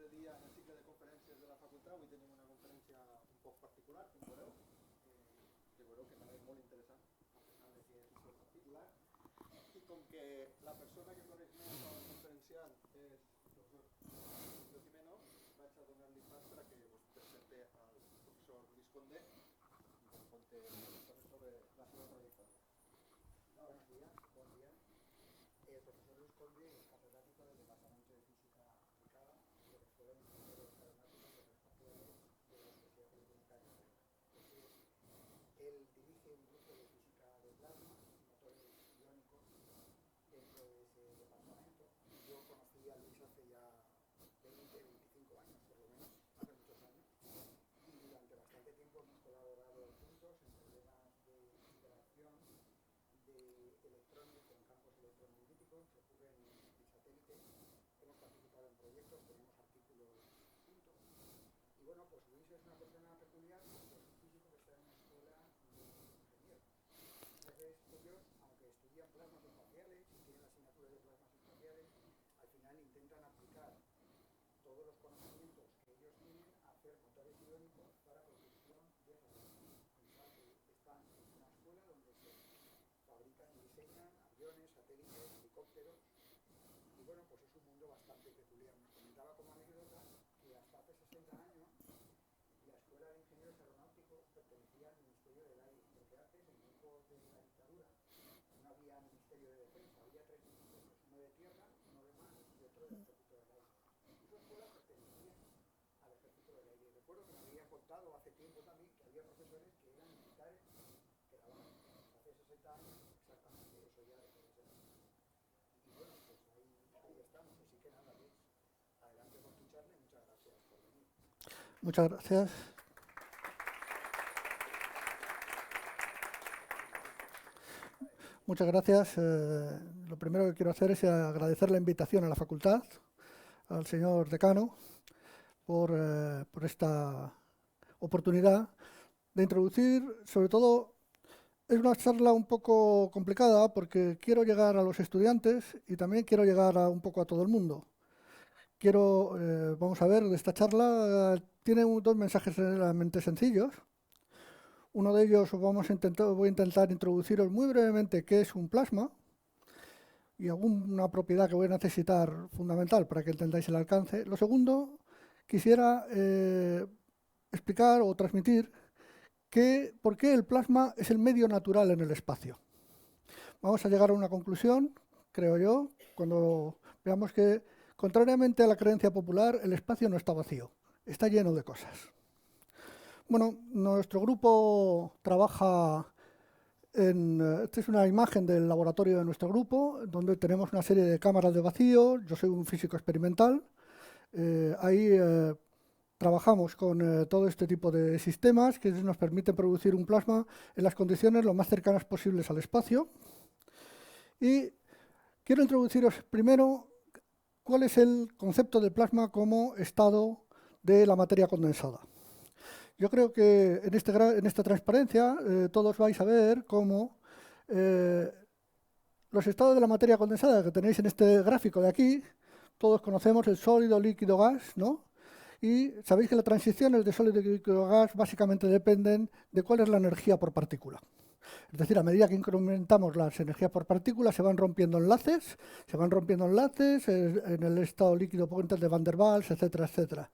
tercer dia en el cicle de conferències de la facultat. Avui tenim una conferència un poc particular, com veureu, que també és molt interessant, a pesar de que és particular. I com que la persona que coneix més al conferenciant és el professor Jimeno, vaig a donar-li pas per a que us presente al professor Luis Conde i que conte sobre la seva trajectòria. Buenos días, buen día. El profesor Luis Conde es catedrático del Departamento de Física Aplicada de la Escuela de Ingenieros Aeronáuticos y Aeroespaciales de la Universidad Politécnica de Madrid. Él dirige un grupo de física de plasma y motores iónicos dentro de ese departamento. Yo conocí a Luis hace ya 25 años, por lo menos, hace muchos años, y durante bastante tiempo hemos colaborado juntos en problemas de interacción de electrones con campos electromagnéticos que ocurren en satélites. Hemos participado en proyectos, tenemos artículos juntos. Y bueno, pues Luis es una persona peculiar porque es un físico que está en una escuela de ingenieros. Entonces ellos, aunque estudian plasmas espaciales y tienen la asignatura de plasmas espaciales, al final intentan aplicar todos los conocimientos que ellos tienen a hacer motores iónicos para producción de satélites. Están en una escuela donde se fabrican y diseñan aviones, satélites, helicópteros, y bueno, pues es un mundo bastante peculiar. Nos comentaba como anécdota que hasta hace 60 años la Escuela de Ingenieros Aeronáuticos pertenecía al Ministerio del Aire, porque antes, en tiempos de la dictadura, no había Ministerio de Defensa, había tres ministerios, uno de tierra, uno de mar y otro del Ejército del Aire. Y esa escuela pertenecía al Ejército del Aire. Recuerdo que me había contado hace tiempo también que había profesores que eran militares que daban hace 60 años exactamente eso ya dejó de ser. Y bueno, pues ahí estamos. Así que nada, Luis, adelante con tu charla y muchas gracias por venir. Muchas gracias. Muchas gracias. Lo primero que quiero hacer es agradecer la invitación a la facultad, al señor decano, por esta oportunidad de introducir, sobre todo, es una charla un poco complicada porque quiero llegar a los estudiantes y también quiero llegar un poco a todo el mundo. Vamos a ver, esta charla tiene dos mensajes realmente sencillos. Uno de ellos voy a intentar introduciros muy brevemente qué es un plasma y alguna propiedad que voy a necesitar fundamental para que entendáis el alcance. Lo segundo, quisiera explicar o transmitir por qué el plasma es el medio natural en el espacio. Vamos a llegar a una conclusión, creo yo, cuando veamos que, contrariamente a la creencia popular, el espacio no está vacío, está lleno de cosas. Bueno, nuestro grupo trabaja esta es una imagen del laboratorio de nuestro grupo, donde tenemos una serie de cámaras de vacío. Yo soy un físico experimental. Ahí trabajamos con todo este tipo de sistemas que nos permiten producir un plasma en las condiciones lo más cercanas posibles al espacio. Y quiero introduciros primero cuál es el concepto de plasma como estado de la materia condensada. Yo creo que en esta transparencia todos vais a ver cómo los estados de la materia condensada que tenéis en este gráfico de aquí, todos conocemos el sólido, líquido, gas, ¿no? Y sabéis que las transiciones de sólido, líquido, gas básicamente dependen de cuál es la energía por partícula. Es decir, a medida que incrementamos las energías por partícula se van rompiendo enlaces en el estado líquido puentes de Van der Waals, etcétera, etcétera.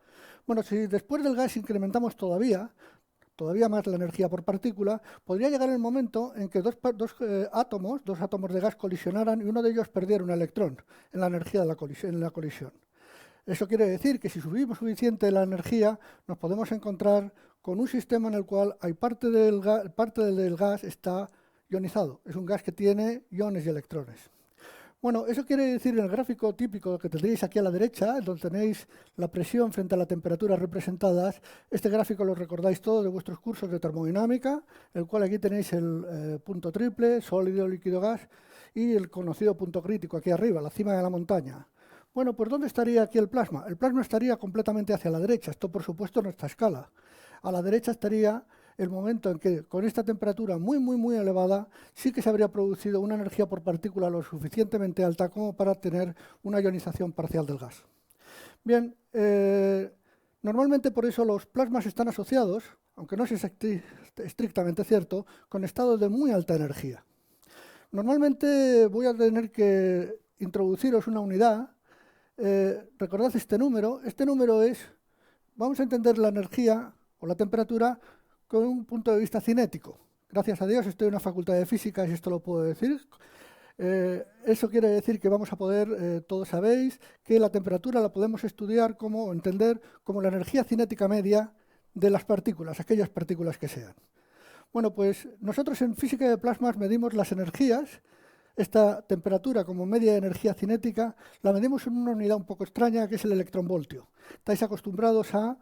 Bueno, si después del gas incrementamos todavía más la energía por partícula, podría llegar el momento en que dos átomos de gas colisionaran y uno de ellos perdiera un electrón en la energía de la colisión. Eso quiere decir que si subimos suficiente la energía, nos podemos encontrar con un sistema en el cual hay parte del gas está ionizado. Es un gas que tiene iones y electrones. Bueno, eso quiere decir en el gráfico típico que tendréis aquí a la derecha, donde tenéis la presión frente a la temperatura representadas. Este gráfico lo recordáis todos de vuestros cursos de termodinámica, el cual aquí tenéis el punto triple, sólido, líquido, gas, y el conocido punto crítico aquí arriba, la cima de la montaña. Bueno, pues ¿dónde estaría aquí el plasma? El plasma estaría completamente hacia la derecha. Esto, por supuesto, en nuestra escala. A la derecha estaría el momento en que, con esta temperatura muy elevada, sí que se habría producido una energía por partícula lo suficientemente alta como para tener una ionización parcial del gas. Bien, normalmente por eso los plasmas están asociados, aunque no es estrictamente cierto, con estados de muy alta energía. Normalmente voy a tener que introduciros una unidad. Recordad este número. Este número es, vamos a entender la energía o la temperatura con un punto de vista cinético. Gracias a Dios estoy en una facultad de física y esto lo puedo decir. Eso quiere decir que vamos a poder, todos sabéis, que la temperatura la podemos estudiar como, entender como la energía cinética media de las partículas, aquellas partículas que sean. Bueno, pues nosotros en física de plasmas medimos las energías. Esta temperatura como media de energía cinética la medimos en una unidad un poco extraña que es el electronvoltio. Estáis acostumbrados a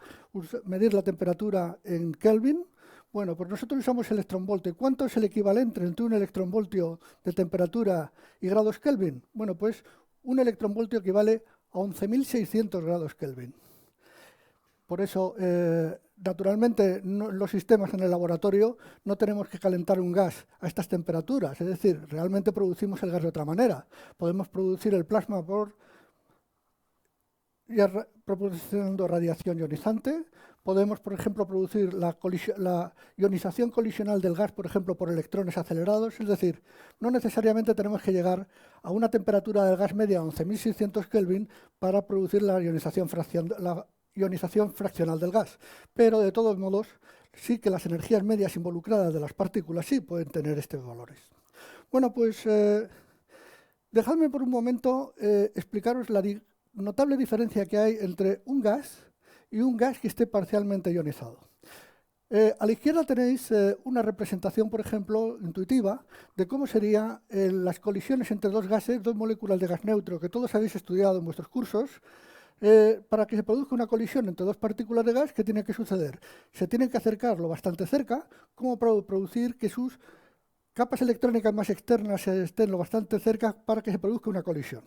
medir la temperatura en Kelvin. Bueno, pues nosotros usamos electronvoltio. ¿Cuánto es el equivalente entre un electronvoltio de temperatura y grados Kelvin? Bueno, pues un electronvoltio equivale a 11.600 grados Kelvin. Por eso, naturalmente, los sistemas en el laboratorio no tenemos que calentar un gas a estas temperaturas. Es decir, realmente producimos el gas de otra manera. Podemos producir el plasma proporcionando radiación ionizante. Podemos, por ejemplo, producir la ionización colisional del gas, por ejemplo, por electrones acelerados. Es decir, no necesariamente tenemos que llegar a una temperatura del gas media a 11.600 Kelvin para producir la ionización fraccional del gas, pero de todos modos sí que las energías medias involucradas de las partículas sí pueden tener estos valores. Bueno, pues dejadme por un momento explicaros la notable diferencia que hay entre un gas y un gas que esté parcialmente ionizado. A la izquierda tenéis una representación, por ejemplo, intuitiva de cómo serían las colisiones entre dos gases, dos moléculas de gas neutro que todos habéis estudiado en vuestros cursos. Para que se produzca una colisión entre dos partículas de gas, ¿qué tiene que suceder? Se tienen que acercar lo bastante cerca como para producir que sus capas electrónicas más externas estén lo bastante cerca para que se produzca una colisión.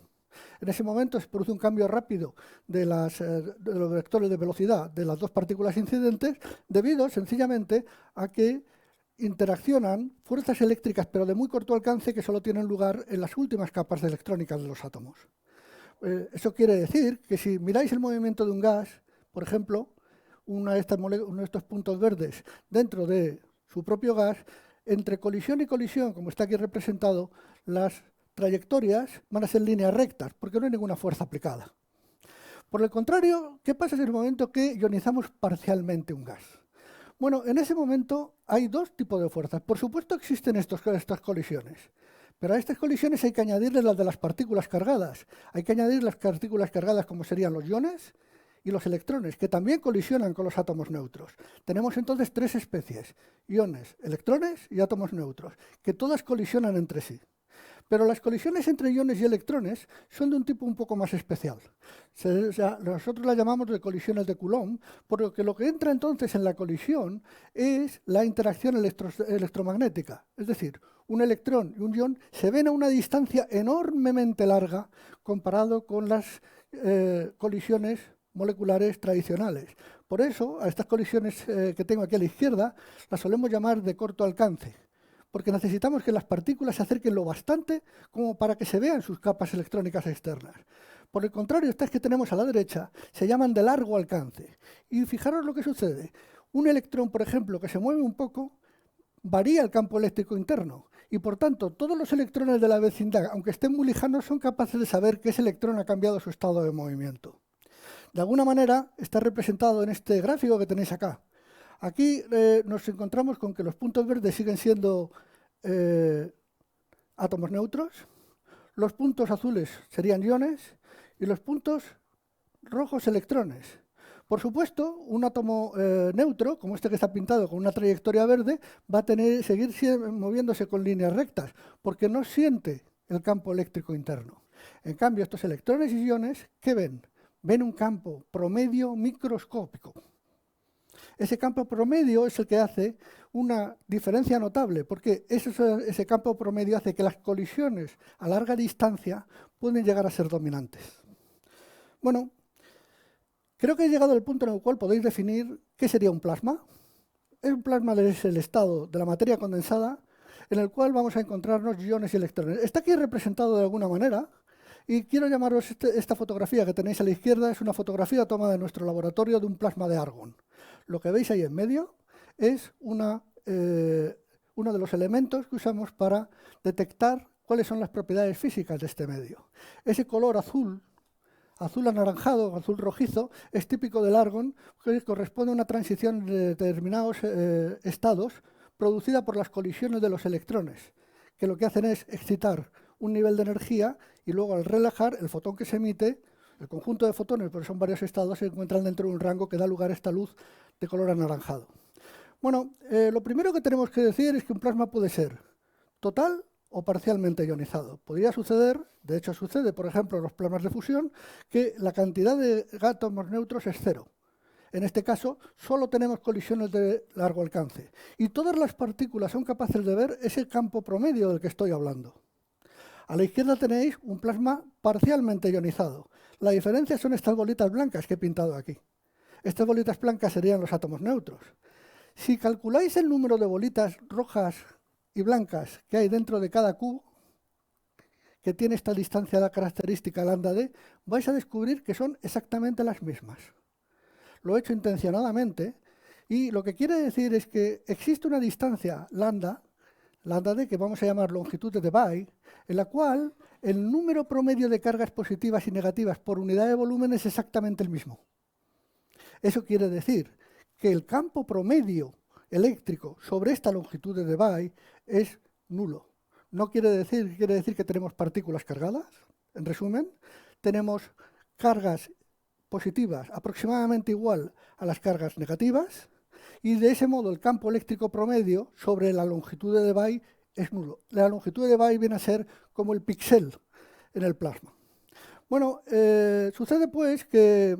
En ese momento se produce un cambio rápido de los vectores de velocidad de las dos partículas incidentes debido sencillamente a que interaccionan fuerzas eléctricas pero de muy corto alcance que solo tienen lugar en las últimas capas electrónicas de los átomos. Eso quiere decir que si miráis el movimiento de un gas, por ejemplo, uno de estos puntos verdes dentro de su propio gas, entre colisión y colisión, como está aquí representado, las trayectorias van a ser líneas rectas, porque no hay ninguna fuerza aplicada. Por el contrario, ¿qué pasa en el momento que ionizamos parcialmente un gas? Bueno, en ese momento hay dos tipos de fuerzas. Por supuesto existen estas colisiones. Pero a estas colisiones hay que añadirles las de las partículas cargadas. Hay que añadir las partículas cargadas como serían los iones y los electrones, que también colisionan con los átomos neutros. Tenemos entonces tres especies, iones, electrones y átomos neutros, que todas colisionan entre sí. Pero las colisiones entre iones y electrones son de un tipo un poco más especial. Nosotros las llamamos de colisiones de Coulomb, porque lo que entra entonces en la colisión es la interacción electromagnética. Es decir, un electrón y un ion se ven a una distancia enormemente larga comparado con las colisiones moleculares tradicionales. Por eso, a estas colisiones que tengo aquí a la izquierda, las solemos llamar de corto alcance, porque necesitamos que las partículas se acerquen lo bastante como para que se vean sus capas electrónicas externas. Por el contrario, estas que tenemos a la derecha se llaman de largo alcance. Y fijaros lo que sucede. Un electrón, por ejemplo, que se mueve un poco, varía el campo eléctrico interno. Y por tanto, todos los electrones de la vecindad, aunque estén muy lejanos, son capaces de saber que ese electrón ha cambiado su estado de movimiento. De alguna manera está representado en este gráfico que tenéis acá. Aquí nos encontramos con que los puntos verdes siguen siendo átomos neutros, los puntos azules serían iones y los puntos rojos electrones. Por supuesto, un átomo neutro, como este que está pintado con una trayectoria verde, va a seguir moviéndose con líneas rectas, porque no siente el campo eléctrico interno. En cambio, estos electrones y iones, ¿qué ven? Ven un campo promedio microscópico. Ese campo promedio es el que hace una diferencia notable, porque ese campo promedio hace que las colisiones a larga distancia pueden llegar a ser dominantes. Bueno, creo que he llegado al punto en el cual podéis definir qué sería un plasma. Un plasma es el estado de la materia condensada en el cual vamos a encontrarnos iones y electrones. Está aquí representado de alguna manera Y quiero llamaros, esta fotografía que tenéis a la izquierda es una fotografía tomada en nuestro laboratorio de un plasma de argón. Lo que veis ahí en medio es uno de los elementos que usamos para detectar cuáles son las propiedades físicas de este medio. Ese color azul anaranjado, azul rojizo, es típico del argón, que corresponde a una transición de determinados estados producida por las colisiones de los electrones, que lo que hacen es excitar un nivel de energía y luego al relajar el fotón que se emite, el conjunto de fotones, porque son varios estados, se encuentran dentro de un rango que da lugar a esta luz de color anaranjado. Bueno, lo primero que tenemos que decir es que un plasma puede ser total o parcialmente ionizado. Podría suceder, de hecho sucede, por ejemplo, en los plasmas de fusión, que la cantidad de átomos neutros es cero. En este caso, solo tenemos colisiones de largo alcance. Y todas las partículas son capaces de ver ese campo promedio del que estoy hablando. A la izquierda tenéis un plasma parcialmente ionizado. La diferencia son estas bolitas blancas que he pintado aquí. Estas bolitas blancas serían los átomos neutros. Si calculáis el número de bolitas rojas y blancas que hay dentro de cada Q, que tiene esta distancia de la característica lambda d, vais a descubrir que son exactamente las mismas. Lo he hecho intencionadamente y lo que quiere decir es que existe una distancia lambda d, que vamos a llamar longitud de Debye, en la cual el número promedio de cargas positivas y negativas por unidad de volumen es exactamente el mismo. Eso quiere decir que el campo promedio eléctrico sobre esta longitud de Debye es nulo. No quiere decir que tenemos partículas cargadas. En resumen, tenemos cargas positivas aproximadamente igual a las cargas negativas y de ese modo el campo eléctrico promedio sobre la longitud de Debye es nulo. La longitud de Debye viene a ser como el píxel en el plasma. Bueno, sucede pues que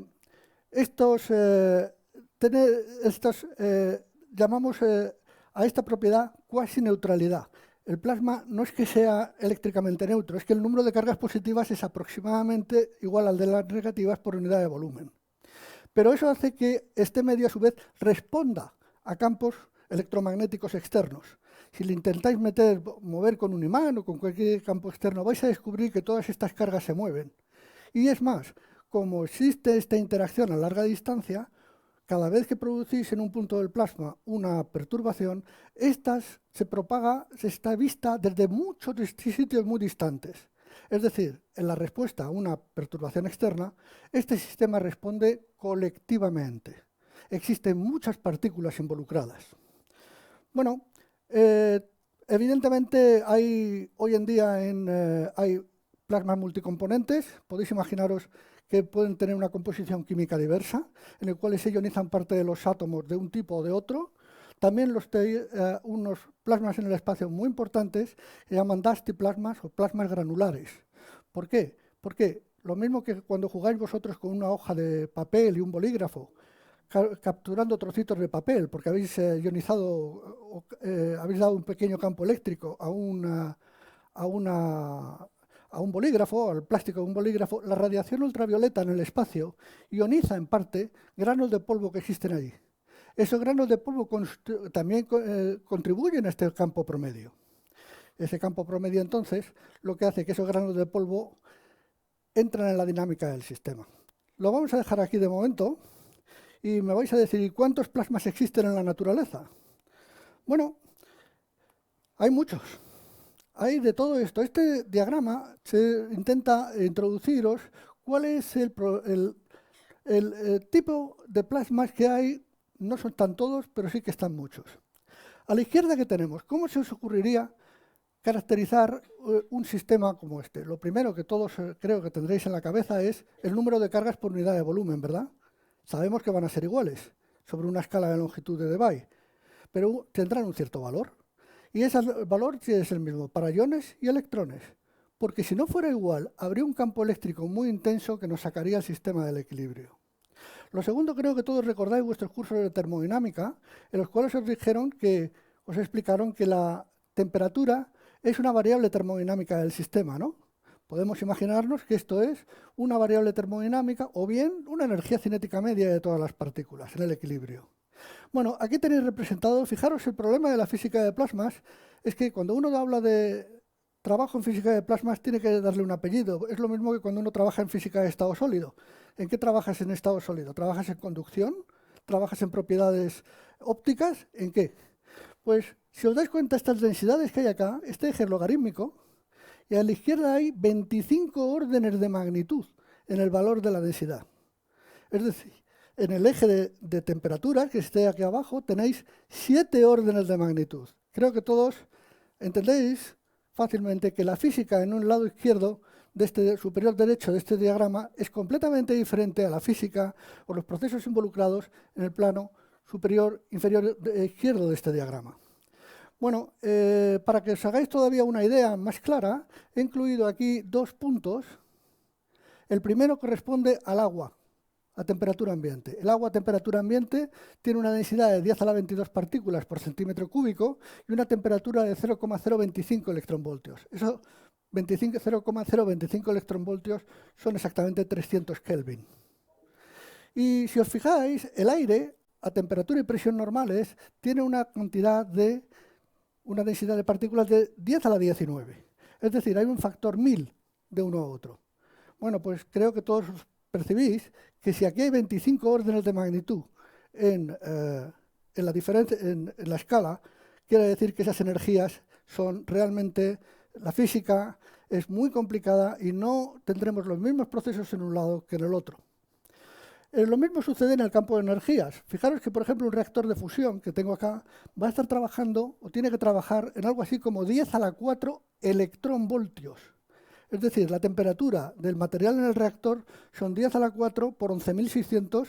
llamamos a esta propiedad cuasi neutralidad. El plasma no es que sea eléctricamente neutro, es que el número de cargas positivas es aproximadamente igual al de las negativas por unidad de volumen. Pero eso hace que este medio a su vez responda a campos electromagnéticos externos. Si le intentáis mover con un imán o con cualquier campo externo, vais a descubrir que todas estas cargas se mueven. Y es más, como existe esta interacción a larga distancia, cada vez que producís en un punto del plasma una perturbación, esta se está vista desde muchos sitios muy distantes. Es decir, en la respuesta a una perturbación externa, este sistema responde colectivamente. Existen muchas partículas involucradas. Bueno, evidentemente hoy en día hay plasmas multicomponentes. Podéis imaginaros que pueden tener una composición química diversa, en el cual se ionizan parte de los átomos de un tipo o de otro. También unos plasmas en el espacio muy importantes se llaman dusty plasmas o plasmas granulares. ¿Por qué? Porque lo mismo que cuando jugáis vosotros con una hoja de papel y un bolígrafo, capturando trocitos de papel, porque habéis ionizado, habéis dado un pequeño campo eléctrico a un bolígrafo, al plástico de un bolígrafo, la radiación ultravioleta en el espacio ioniza en parte granos de polvo que existen allí. Esos granos de polvo también contribuyen a este campo promedio. Ese campo promedio, entonces, lo que hace que esos granos de polvo entran en la dinámica del sistema. Lo vamos a dejar aquí de momento y me vais a decir, ¿cuántos plasmas existen en la naturaleza? Bueno, hay muchos. Hay de todo esto. Este diagrama se intenta introduciros cuál es el tipo de plasmas que hay. No son tan todos, pero sí que están muchos. A la izquierda, ¿qué tenemos? ¿Cómo se os ocurriría caracterizar un sistema como este? Lo primero que todos creo que tendréis en la cabeza es el número de cargas por unidad de volumen, ¿verdad? Sabemos que van a ser iguales sobre una escala de longitud de Debye, pero tendrán un cierto valor. Y ese valor sí es el mismo para iones y electrones, porque si no fuera igual, habría un campo eléctrico muy intenso que nos sacaría el sistema del equilibrio. Lo segundo, creo que todos recordáis vuestros cursos de termodinámica, en los cuales os explicaron que la temperatura es una variable termodinámica del sistema, ¿no? Podemos imaginarnos que esto es una variable termodinámica o bien una energía cinética media de todas las partículas en el equilibrio. Bueno, aquí tenéis representado, fijaros, el problema de la física de plasmas es que cuando uno habla de trabajo en física de plasmas tiene que darle un apellido. Es lo mismo que cuando uno trabaja en física de estado sólido. ¿En qué trabajas en estado sólido? ¿Trabajas en conducción? ¿Trabajas en propiedades ópticas? ¿En qué? Pues si os dais cuenta, estas densidades que hay acá, este eje es logarítmico, y a la izquierda hay 25 órdenes de magnitud en el valor de la densidad. Es decir, en el eje de temperatura, que esté aquí abajo, tenéis 7 órdenes de magnitud. Creo que todos entendéis fácilmente que la física en un lado izquierdo de este superior derecho de este diagrama es completamente diferente a la física o los procesos involucrados en el plano superior inferior izquierdo de este diagrama. Bueno, para que os hagáis todavía una idea más clara, he incluido aquí 2 puntos. El primero corresponde al agua, a temperatura ambiente. El agua a temperatura ambiente tiene una densidad de 10 a la 22 partículas por centímetro cúbico y una temperatura de 0,025 electronvoltios. Eso, 0,025 electronvoltios son exactamente 300 Kelvin. Y si os fijáis, el aire a temperatura y presión normales tiene una densidad de partículas de 10 a la 19. Es decir, hay un factor 1000 de uno a otro. Bueno, pues creo que todos percibís que si aquí hay 25 órdenes de magnitud en la escala, quiere decir que esas energías son realmente, la física es muy complicada y no tendremos los mismos procesos en un lado que en el otro. Lo mismo sucede en el campo de energías. Fijaros que, por ejemplo, un reactor de fusión que tengo acá va a estar trabajando o tiene que trabajar en algo así como 10 a la 4 electronvoltios. Es decir, la temperatura del material en el reactor son 10 a la 4 por 11.600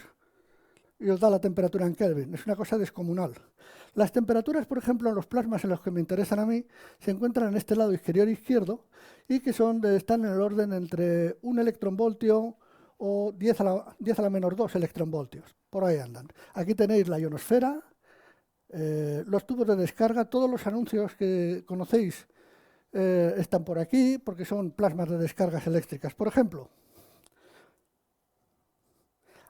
y os da la temperatura en Kelvin. Es una cosa descomunal. Las temperaturas, por ejemplo, en los plasmas en los que me interesan a mí, se encuentran en este lado exterior izquierdo y que están en el orden entre 1 electronvoltio o 10 a la menos 2 electronvoltios. Por ahí andan. Aquí tenéis la ionosfera, los tubos de descarga, todos los anuncios que conocéis están por aquí porque son plasmas de descargas eléctricas. Por ejemplo,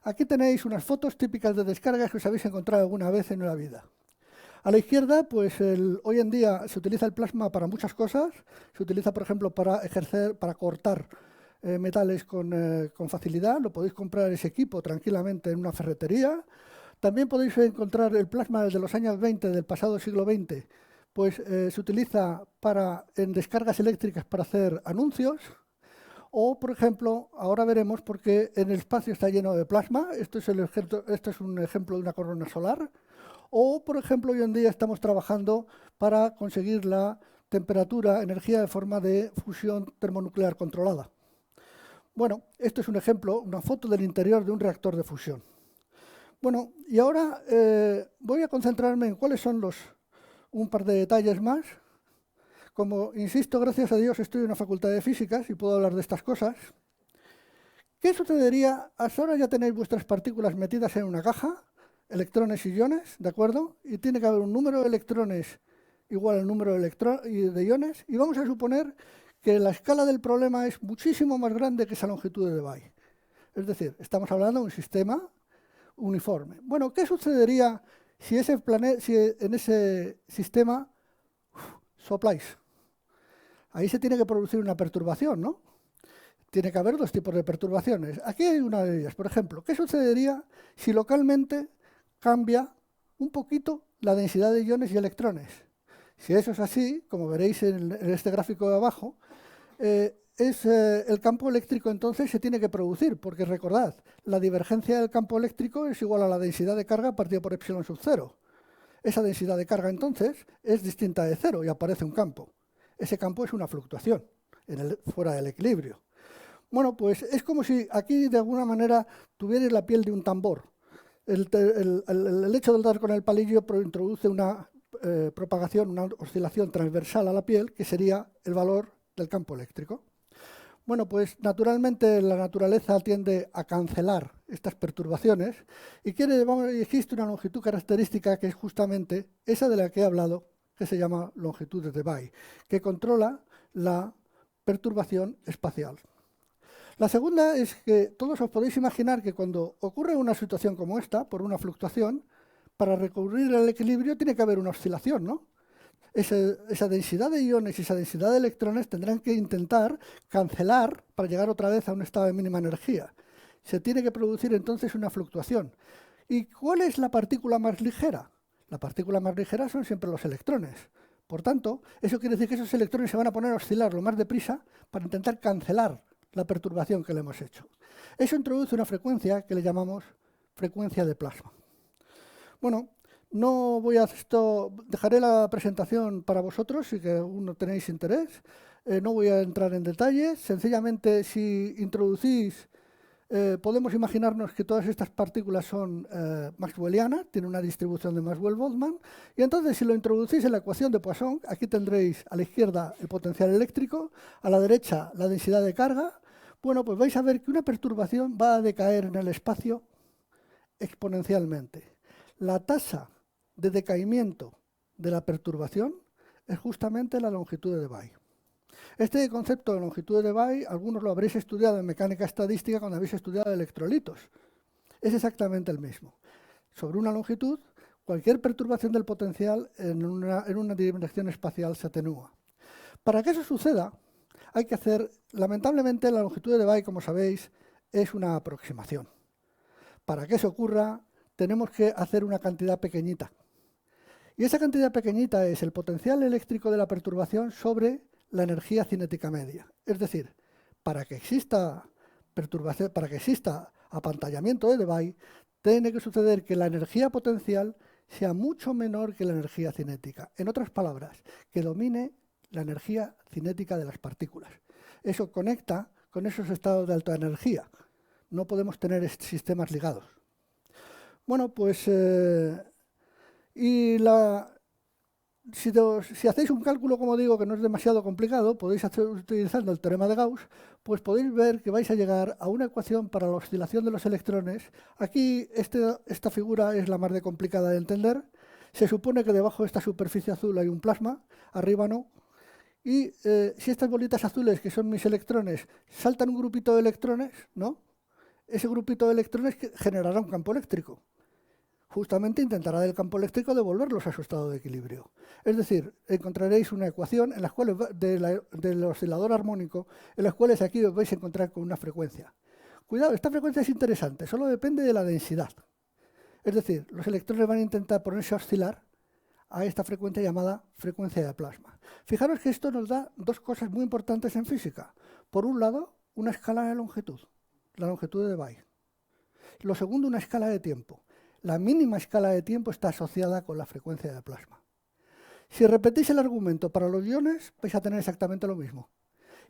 aquí tenéis unas fotos típicas de descargas que os habéis encontrado alguna vez en la vida. A la izquierda, pues hoy en día se utiliza el plasma para muchas cosas. Se utiliza, por ejemplo, para cortar metales con facilidad. Lo podéis comprar ese equipo tranquilamente en una ferretería. También podéis encontrar el plasma desde los años 20 del pasado siglo XX. Pues se utiliza en descargas eléctricas para hacer anuncios. O, por ejemplo, ahora veremos por qué en el espacio está lleno de plasma. Esto es un ejemplo de una corona solar. O, por ejemplo, hoy en día estamos trabajando para conseguir la temperatura, energía de forma de fusión termonuclear controlada. Bueno, esto es un ejemplo, una foto del interior de un reactor de fusión. Bueno, y ahora voy a concentrarme en cuáles son un par de detalles más. Como, insisto, gracias a Dios estoy en una facultad de físicas y puedo hablar de estas cosas. ¿Qué sucedería? Hasta ahora ya tenéis vuestras partículas metidas en una caja, electrones y iones, ¿de acuerdo? Y tiene que haber un número de electrones igual al número de iones. Y vamos a suponer que la escala del problema es muchísimo más grande que esa longitud de Debye. Es decir, estamos hablando de un sistema uniforme. Bueno, ¿qué sucedería si en ese sistema sopláis? Ahí se tiene que producir una perturbación, ¿no? Tiene que haber dos tipos de perturbaciones. Aquí hay una de ellas. Por ejemplo, ¿qué sucedería si localmente cambia un poquito la densidad de iones y electrones? Si eso es así, como veréis en este gráfico de abajo, el campo eléctrico entonces se tiene que producir, porque recordad, la divergencia del campo eléctrico es igual a la densidad de carga partida por epsilon sub 0. Esa densidad de carga entonces es distinta de 0 y aparece un campo. Ese campo es una fluctuación fuera del equilibrio. Bueno, pues es como si aquí de alguna manera tuvierais la piel de un tambor. El hecho de dar con el palillo introduce una propagación, una oscilación transversal a la piel, que sería el valor del campo eléctrico. Bueno, pues naturalmente la naturaleza tiende a cancelar estas perturbaciones y existe una longitud característica que es justamente esa de la que he hablado, que se llama longitud de Debye, que controla la perturbación espacial. La segunda es que todos os podéis imaginar que cuando ocurre una situación como esta, por una fluctuación, para recurrir al equilibrio tiene que haber una oscilación, ¿no? esa densidad de iones y esa densidad de electrones tendrán que intentar cancelar para llegar otra vez a un estado de mínima energía. Se tiene que producir entonces una fluctuación. ¿Y cuál es la partícula más ligera? La partícula más ligera son siempre los electrones. Por tanto, eso quiere decir que esos electrones se van a poner a oscilar lo más deprisa para intentar cancelar la perturbación que le hemos hecho. Eso introduce una frecuencia que le llamamos frecuencia de plasma. Bueno, no voy a esto, dejaré la presentación para vosotros si que aún no tenéis interés. No voy a entrar en detalles. Sencillamente, si introducís, podemos imaginarnos que todas estas partículas son maxwellianas, tienen una distribución de Maxwell-Boltzmann, y entonces si lo introducís en la ecuación de Poisson, aquí tendréis a la izquierda el potencial eléctrico, a la derecha la densidad de carga. Bueno, pues vais a ver que una perturbación va a decaer en el espacio exponencialmente. La tasa de decaimiento de la perturbación es justamente la longitud de Debye. Este concepto de longitud de Debye, algunos lo habréis estudiado en mecánica estadística cuando habéis estudiado electrolitos. Es exactamente el mismo. Sobre una longitud, cualquier perturbación del potencial en una dirección espacial se atenúa. Para que eso suceda, hay que hacer, lamentablemente, la longitud de Debye, como sabéis, es una aproximación. Para que eso ocurra, tenemos que hacer una cantidad pequeñita. Y esa cantidad pequeñita es el potencial eléctrico de la perturbación sobre la energía cinética media. Es decir, para que exista perturbación, para que exista apantallamiento de Debye, tiene que suceder que la energía potencial sea mucho menor que la energía cinética. En otras palabras, que domine la energía cinética de las partículas. Eso conecta con esos estados de alta energía. No podemos tener sistemas ligados. Bueno, pues si hacéis un cálculo, como digo, que no es demasiado complicado, podéis hacer utilizando el teorema de Gauss, pues podéis ver que vais a llegar a una ecuación para la oscilación de los electrones. Aquí esta figura es la más complicada de entender. Se supone que debajo de esta superficie azul hay un plasma, arriba no. Y si estas bolitas azules, que son mis electrones, saltan un grupito de electrones, ¿no? Ese grupito de electrones generará un campo eléctrico. Justamente intentará del campo eléctrico devolverlos a su estado de equilibrio. Es decir, encontraréis una ecuación en la cual del oscilador armónico, en las cuales aquí os vais a encontrar con una frecuencia. Cuidado, esta frecuencia es interesante, solo depende de la densidad. Es decir, los electrones van a intentar ponerse a oscilar a esta frecuencia llamada frecuencia de plasma. Fijaros que esto nos da dos cosas muy importantes en física. Por un lado, una escala de longitud, la longitud de Debye. Lo segundo, una escala de tiempo. La mínima escala de tiempo está asociada con la frecuencia de plasma. Si repetís el argumento para los iones, vais a tener exactamente lo mismo.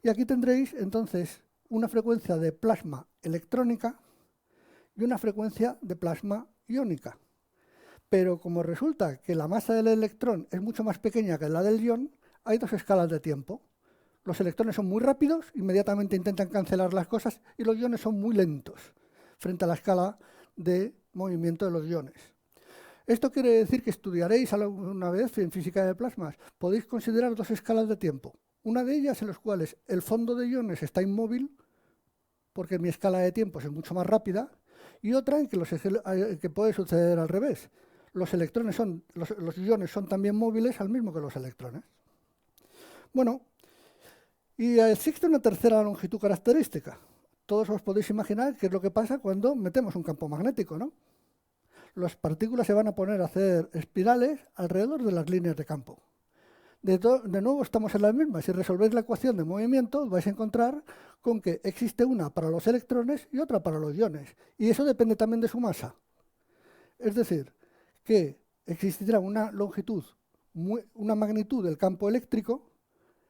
Y aquí tendréis entonces una frecuencia de plasma electrónica y una frecuencia de plasma iónica. Pero como resulta que la masa del electrón es mucho más pequeña que la del ion, hay dos escalas de tiempo. Los electrones son muy rápidos, inmediatamente intentan cancelar las cosas, y los iones son muy lentos frente a la escala de movimiento de los iones. Esto quiere decir que estudiaréis alguna vez en física de plasmas. Podéis considerar dos escalas de tiempo. Una de ellas en las cuales el fondo de iones está inmóvil, porque mi escala de tiempo es mucho más rápida, y otra en que puede suceder al revés. Los iones son también móviles al mismo que los electrones. Bueno, y existe una tercera longitud característica. Todos os podéis imaginar qué es lo que pasa cuando metemos un campo magnético, ¿no? Las partículas se van a poner a hacer espirales alrededor de las líneas de campo. De nuevo estamos en las mismas. Si resolvéis la ecuación de movimiento, vais a encontrar con que existe una para los electrones y otra para los iones. Y eso depende también de su masa. Es decir, que existirá una longitud, una magnitud del campo eléctrico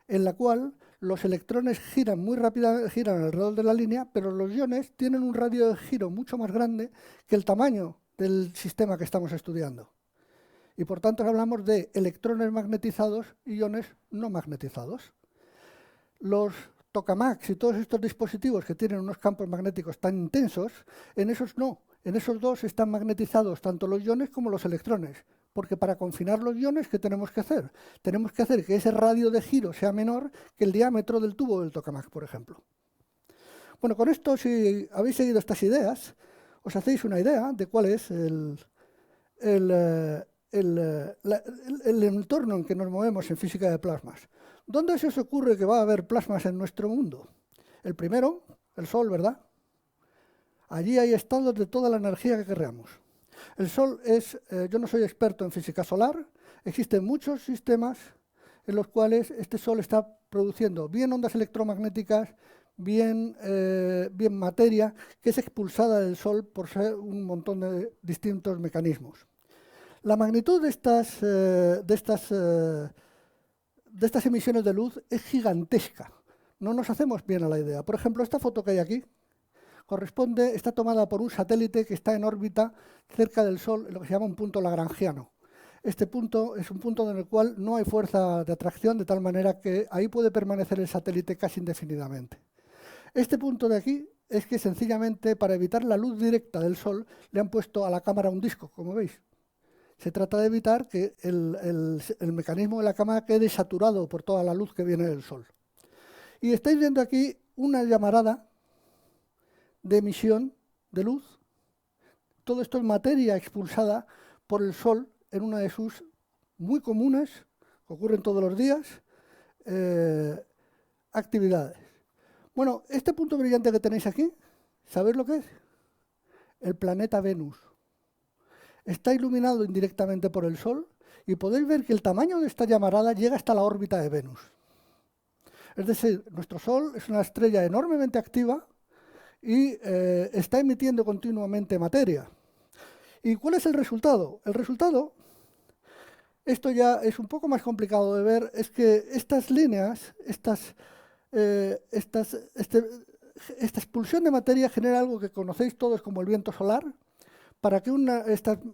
en la cual los electrones giran muy rápidamente, giran alrededor de la línea, pero los iones tienen un radio de giro mucho más grande que el tamaño del sistema que estamos estudiando. Y por tanto hablamos de electrones magnetizados y iones no magnetizados. Los tokamaks y todos estos dispositivos que tienen unos campos magnéticos tan intensos, en esos no. En esos dos están magnetizados tanto los iones como los electrones. Porque para confinar los iones, ¿qué tenemos que hacer? Tenemos que hacer que ese radio de giro sea menor que el diámetro del tubo del tokamak, por ejemplo. Bueno, con esto, si habéis seguido estas ideas, os hacéis una idea de cuál es el entorno en que nos movemos en física de plasmas. ¿Dónde se os ocurre que va a haber plasmas en nuestro mundo? El primero, el Sol, ¿verdad? Allí hay estados de toda la energía que queramos. El Sol es, yo no soy experto en física solar, existen muchos sistemas en los cuales este Sol está produciendo bien ondas electromagnéticas, bien materia, que es expulsada del Sol por ser un montón de distintos mecanismos. La magnitud de estas emisiones de luz es gigantesca. No nos hacemos bien a la idea. Por ejemplo, esta foto que hay aquí está tomada por un satélite que está en órbita cerca del Sol, en lo que se llama un punto lagrangiano. Este punto es un punto en el cual no hay fuerza de atracción, de tal manera que ahí puede permanecer el satélite casi indefinidamente. Este punto de aquí es que sencillamente para evitar la luz directa del Sol le han puesto a la cámara un disco, como veis. Se trata de evitar que el mecanismo de la cámara quede saturado por toda la luz que viene del Sol. Y estáis viendo aquí una llamarada de emisión de luz. Todo esto es materia expulsada por el Sol en una de sus muy comunes, que ocurren todos los días, actividades. Bueno, este punto brillante que tenéis aquí, ¿sabéis lo que es? El planeta Venus. Está iluminado indirectamente por el Sol y podéis ver que el tamaño de esta llamarada llega hasta la órbita de Venus. Es decir, nuestro Sol es una estrella enormemente activa y está emitiendo continuamente materia. ¿Y cuál es el resultado? El resultado, esto ya es un poco más complicado de ver, es que estas líneas, esta expulsión de materia genera algo que conocéis todos como el viento solar. Para que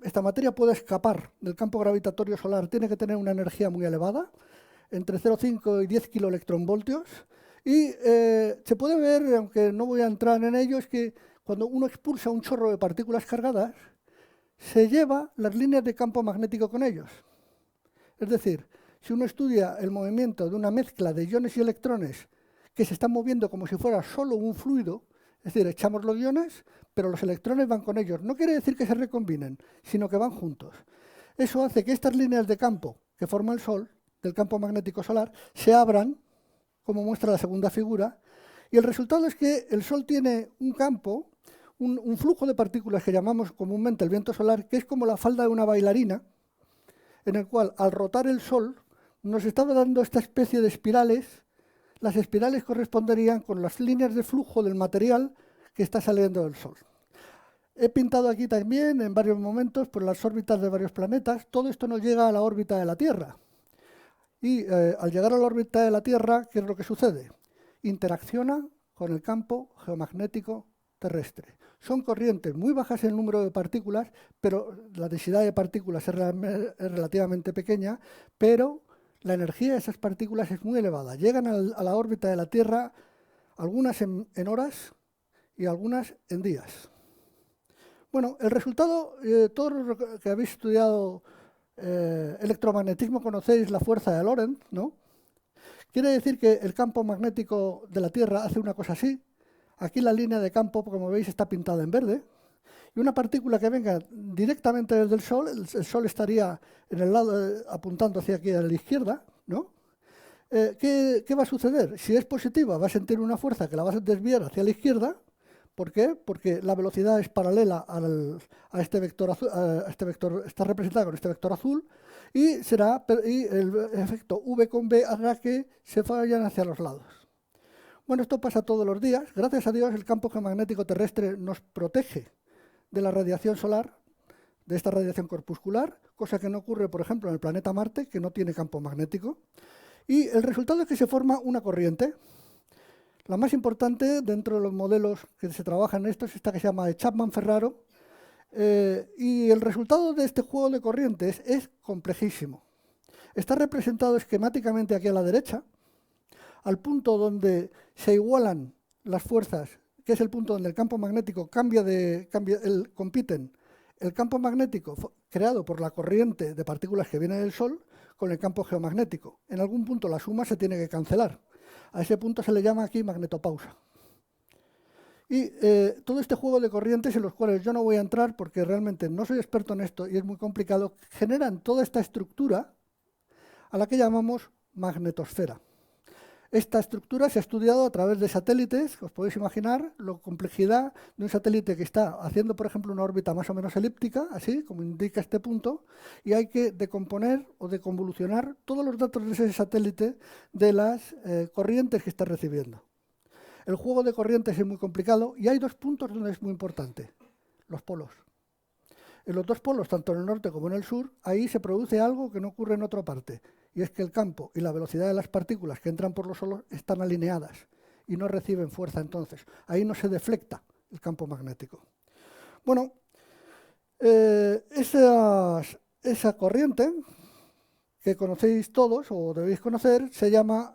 esta materia pueda escapar del campo gravitatorio solar tiene que tener una energía muy elevada, entre 0,5 y 10 kiloelectronvoltios. Y se puede ver, aunque no voy a entrar en ello, es que cuando uno expulsa un chorro de partículas cargadas, se lleva las líneas de campo magnético con ellos. Es decir, si uno estudia el movimiento de una mezcla de iones y electrones que se están moviendo como si fuera solo un fluido, es decir, echamos los iones, pero los electrones van con ellos. No quiere decir que se recombinen, sino que van juntos. Eso hace que estas líneas de campo que forma el Sol, del campo magnético solar, se abran, como muestra la segunda figura, y el resultado es que el Sol tiene un campo, un flujo de partículas que llamamos comúnmente el viento solar, que es como la falda de una bailarina, en el cual al rotar el Sol nos está dando esta especie de espirales. Las espirales corresponderían con las líneas de flujo del material que está saliendo del Sol. He pintado aquí también en varios momentos por las órbitas de varios planetas. Todo esto nos llega a la órbita de la Tierra. Y al llegar a la órbita de la Tierra, ¿qué es lo que sucede? Interacciona con el campo geomagnético terrestre. Son corrientes muy bajas en el número de partículas, pero la densidad de partículas es relativamente pequeña, pero la energía de esas partículas es muy elevada. Llegan a la órbita de la Tierra, algunas en horas y algunas en días. Bueno, el resultado, todos los que habéis estudiado electromagnetismo conocéis la fuerza de Lorentz, ¿no? Quiere decir que el campo magnético de la Tierra hace una cosa así. Aquí la línea de campo, como veis, está pintada en verde. Y una partícula que venga directamente desde el Sol, el Sol estaría en el lado apuntando hacia aquí a la izquierda, ¿no? ¿Qué va a suceder? Si es positiva, va a sentir una fuerza que la va a desviar hacia la izquierda. ¿Por qué? Porque la velocidad es paralela a este vector azul, está representada con este vector azul, y el efecto V con B hará que se vayan hacia los lados. Bueno, esto pasa todos los días. Gracias a Dios, el campo geomagnético terrestre nos protege de la radiación solar, de esta radiación corpuscular, cosa que no ocurre, por ejemplo, en el planeta Marte, que no tiene campo magnético. Y el resultado es que se forma una corriente. La más importante dentro de los modelos que se trabajan en esto es esta que se llama de Chapman-Ferraro. Y el resultado de este juego de corrientes es complejísimo. Está representado esquemáticamente aquí a la derecha, al punto donde se igualan las fuerzas, que es el punto donde el campo magnético compiten el campo magnético creado por la corriente de partículas que viene del Sol con el campo geomagnético. En algún punto la suma se tiene que cancelar. A ese punto se le llama aquí magnetopausa. Y todo este juego de corrientes en los cuales yo no voy a entrar porque realmente no soy experto en esto y es muy complicado, generan toda esta estructura a la que llamamos magnetosfera. Esta estructura se ha estudiado a través de satélites, os podéis imaginar la complejidad de un satélite que está haciendo, por ejemplo, una órbita más o menos elíptica, así como indica este punto, y hay que decomponer o deconvolucionar todos los datos de ese satélite de las corrientes que está recibiendo. El juego de corrientes es muy complicado y hay dos puntos donde es muy importante, los polos. En los dos polos, tanto en el norte como en el sur, ahí se produce algo que no ocurre en otra parte, y es que el campo y la velocidad de las partículas que entran por los solos están alineadas y no reciben fuerza entonces. Ahí no se deflecta el campo magnético. Bueno, esa corriente que conocéis todos o debéis conocer se llama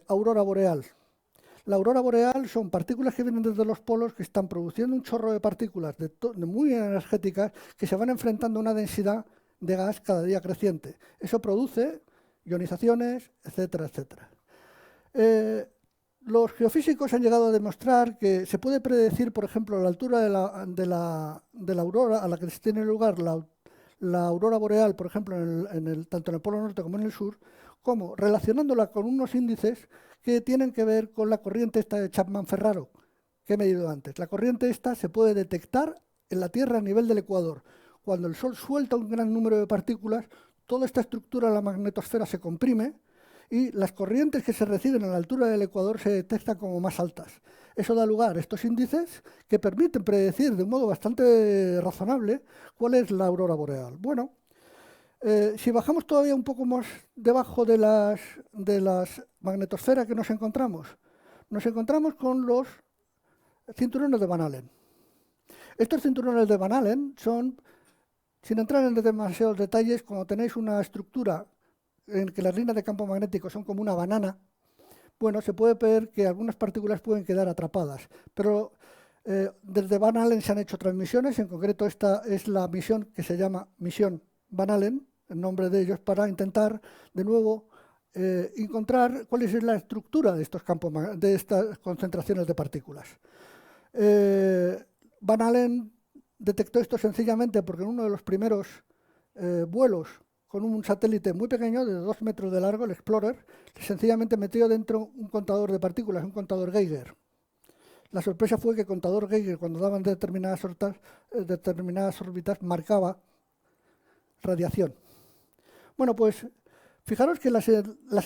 aurora boreal. La aurora boreal son partículas que vienen desde los polos que están produciendo un chorro de partículas muy energéticas que se van enfrentando a una densidad de gas cada día creciente. Eso produce ionizaciones, etcétera, etcétera. Los geofísicos han llegado a demostrar que se puede predecir, por ejemplo, la altura de la aurora a la que tiene lugar la aurora boreal, por ejemplo, tanto en el polo norte como en el sur, como relacionándola con unos índices que tienen que ver con la corriente esta de Chapman-Ferraro, que he medido antes. La corriente esta se puede detectar en la Tierra a nivel del ecuador. Cuando el Sol suelta un gran número de partículas, toda esta estructura de la magnetosfera se comprime y las corrientes que se reciben a la altura del ecuador se detectan como más altas. Eso da lugar a estos índices que permiten predecir de un modo bastante razonable cuál es la aurora boreal. Bueno, si bajamos todavía un poco más debajo de las magnetosferas que nos encontramos con los cinturones de Van Allen. Estos cinturones de Van Allen son, sin entrar en demasiados detalles, cuando tenéis una estructura en que las líneas de campo magnético son como una banana, bueno, se puede ver que algunas partículas pueden quedar atrapadas, pero desde Van Allen se han hecho transmisiones, en concreto esta es la misión que se llama misión Van Allen, el nombre de ellos, para intentar de nuevo encontrar cuál es la estructura de estos campos, de estas concentraciones de partículas. Van Allen detectó esto sencillamente porque en uno de los primeros vuelos con un satélite muy pequeño, de 2 metros de largo, el Explorer, sencillamente metió dentro un contador de partículas, un contador Geiger. La sorpresa fue que el contador Geiger, cuando daban determinadas órbitas, marcaba radiación. Bueno, pues fijaros que las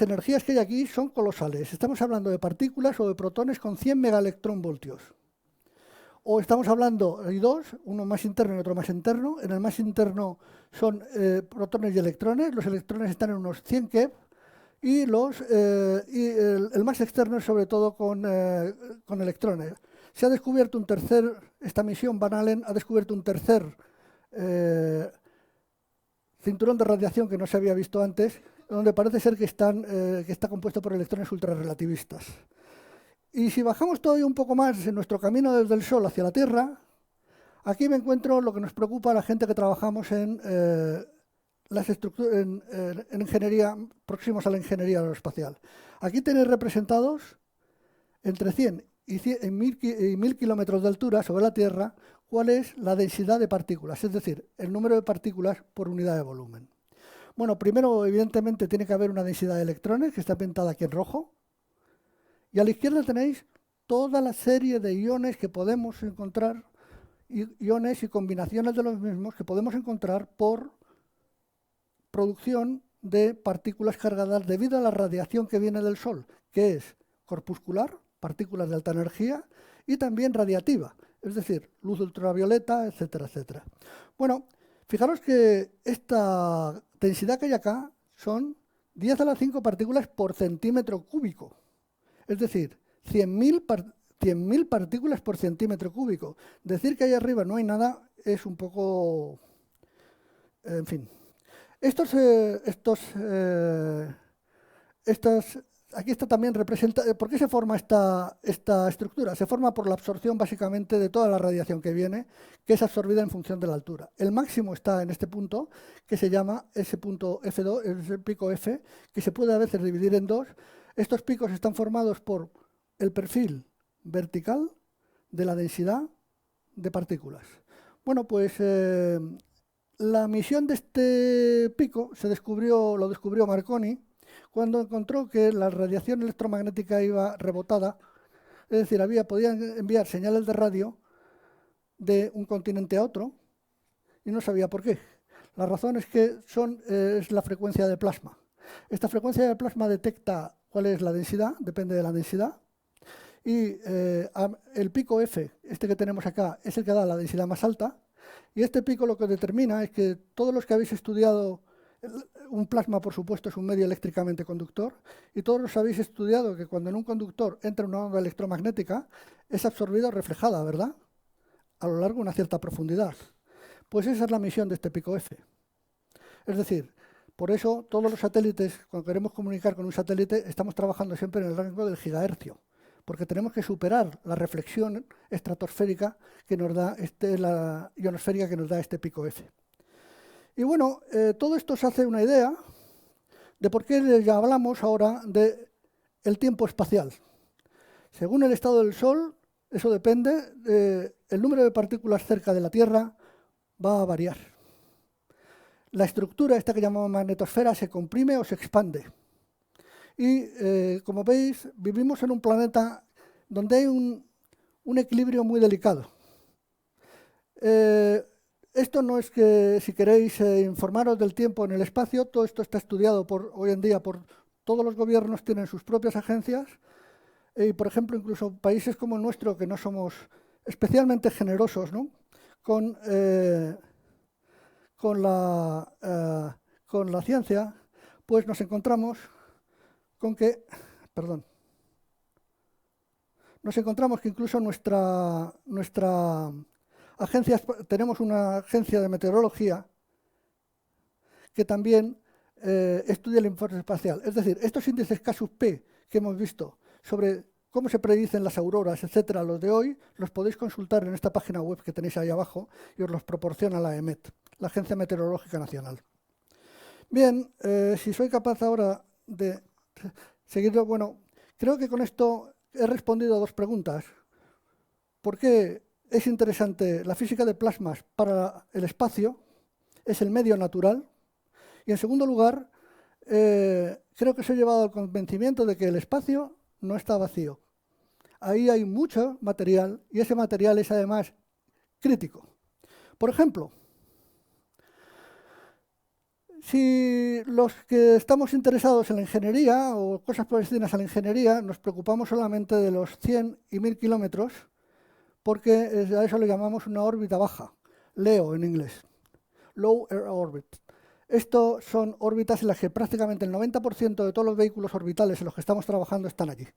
energías que hay aquí son colosales. Estamos hablando de partículas o de protones con 100 megaelectronvoltios. O estamos hablando, hay dos, uno más interno y otro más interno. En el más interno son protones y electrones. Los electrones están en unos 100 keV y el más externo es sobre todo con electrones. Se ha descubierto esta misión Van Allen ha descubierto un tercer cinturón de radiación que no se había visto antes, donde parece ser que está compuesto por electrones ultrarrelativistas. Y si bajamos todavía un poco más en nuestro camino desde el Sol hacia la Tierra, aquí me encuentro lo que nos preocupa a la gente que trabajamos en ingeniería, próximos a la ingeniería aeroespacial. Aquí tenéis representados entre 100 y 1000 kilómetros de altura sobre la Tierra cuál es la densidad de partículas, es decir, el número de partículas por unidad de volumen. Bueno, primero, evidentemente, tiene que haber una densidad de electrones, que está pintada aquí en rojo, y a la izquierda tenéis toda la serie de iones que podemos encontrar, iones y combinaciones de los mismos que podemos encontrar por producción de partículas cargadas debido a la radiación que viene del Sol, que es corpuscular, partículas de alta energía, y también radiativa, es decir, luz ultravioleta, etcétera, etcétera. Bueno, fijaros que esta densidad que hay acá son 10 a la 5 partículas por centímetro cúbico. Es decir, 100.000 partículas por centímetro cúbico. Decir que ahí arriba no hay nada es un poco... En fin. Aquí está también representa... ¿Por qué se forma esta estructura? Se forma por la absorción básicamente de toda la radiación que viene, que es absorbida en función de la altura. El máximo está en este punto, que se llama ese punto F2, es el pico F, que se puede a veces dividir en dos. Estos picos están formados por el perfil vertical de la densidad de partículas. Bueno, pues la emisión de este pico lo descubrió Marconi cuando encontró que la radiación electromagnética iba rebotada, es decir, podían enviar señales de radio de un continente a otro y no sabía por qué. La razón es que es la frecuencia de plasma. Esta frecuencia de plasma detecta cuál es la densidad, depende de la densidad, y el pico F, este que tenemos acá, es el que da la densidad más alta, y este pico lo que determina es que todos los que habéis estudiado, un plasma por supuesto es un medio eléctricamente conductor, y todos los habéis estudiado que cuando en un conductor entra una onda electromagnética es absorbida o reflejada, ¿verdad? A lo largo de una cierta profundidad. Pues esa es la misión de este pico F. Es decir, por eso todos los satélites, cuando queremos comunicar con un satélite, estamos trabajando siempre en el rango del gigahercio, porque tenemos que superar la reflexión estratosférica que nos da la ionosférica que nos da este pico F. Y bueno, todo esto se hace una idea de por qué ya hablamos ahora del tiempo espacial. Según el estado del Sol, eso depende, el número de partículas cerca de la Tierra va a variar. La estructura, esta que llamamos magnetosfera, se comprime o se expande. Y como veis, vivimos en un planeta donde hay un equilibrio muy delicado. Esto no es que, si queréis informaros del tiempo en el espacio, todo esto está estudiado hoy en día por todos los gobiernos, tienen sus propias agencias, y por ejemplo, incluso países como el nuestro, que no somos especialmente generosos, ¿no? con la ciencia, pues nos encontramos con que, nos encontramos que incluso nuestra agencia, tenemos una agencia de meteorología que también estudia el informe espacial. Es decir, estos índices K-P que hemos visto sobre cómo se predicen las auroras, etcétera, los de hoy, los podéis consultar en esta página web que tenéis ahí abajo y os los proporciona la EMET, la Agencia Meteorológica Nacional. Bien, si soy capaz ahora de seguirlo, bueno, creo que con esto he respondido a dos preguntas. ¿Por qué es interesante la física de plasmas para el espacio? Es el medio natural. Y en segundo lugar, creo que os he llevado al convencimiento de que el espacio no está vacío. Ahí hay mucho material y ese material es además crítico. Por ejemplo, si los que estamos interesados en la ingeniería o cosas parecidas a la ingeniería nos preocupamos solamente de los 100 y 1000 kilómetros, porque a eso le llamamos una órbita baja, LEO en inglés, Low Earth Orbit. Esto son órbitas en las que prácticamente el 90% de todos los vehículos orbitales en los que estamos trabajando están allí,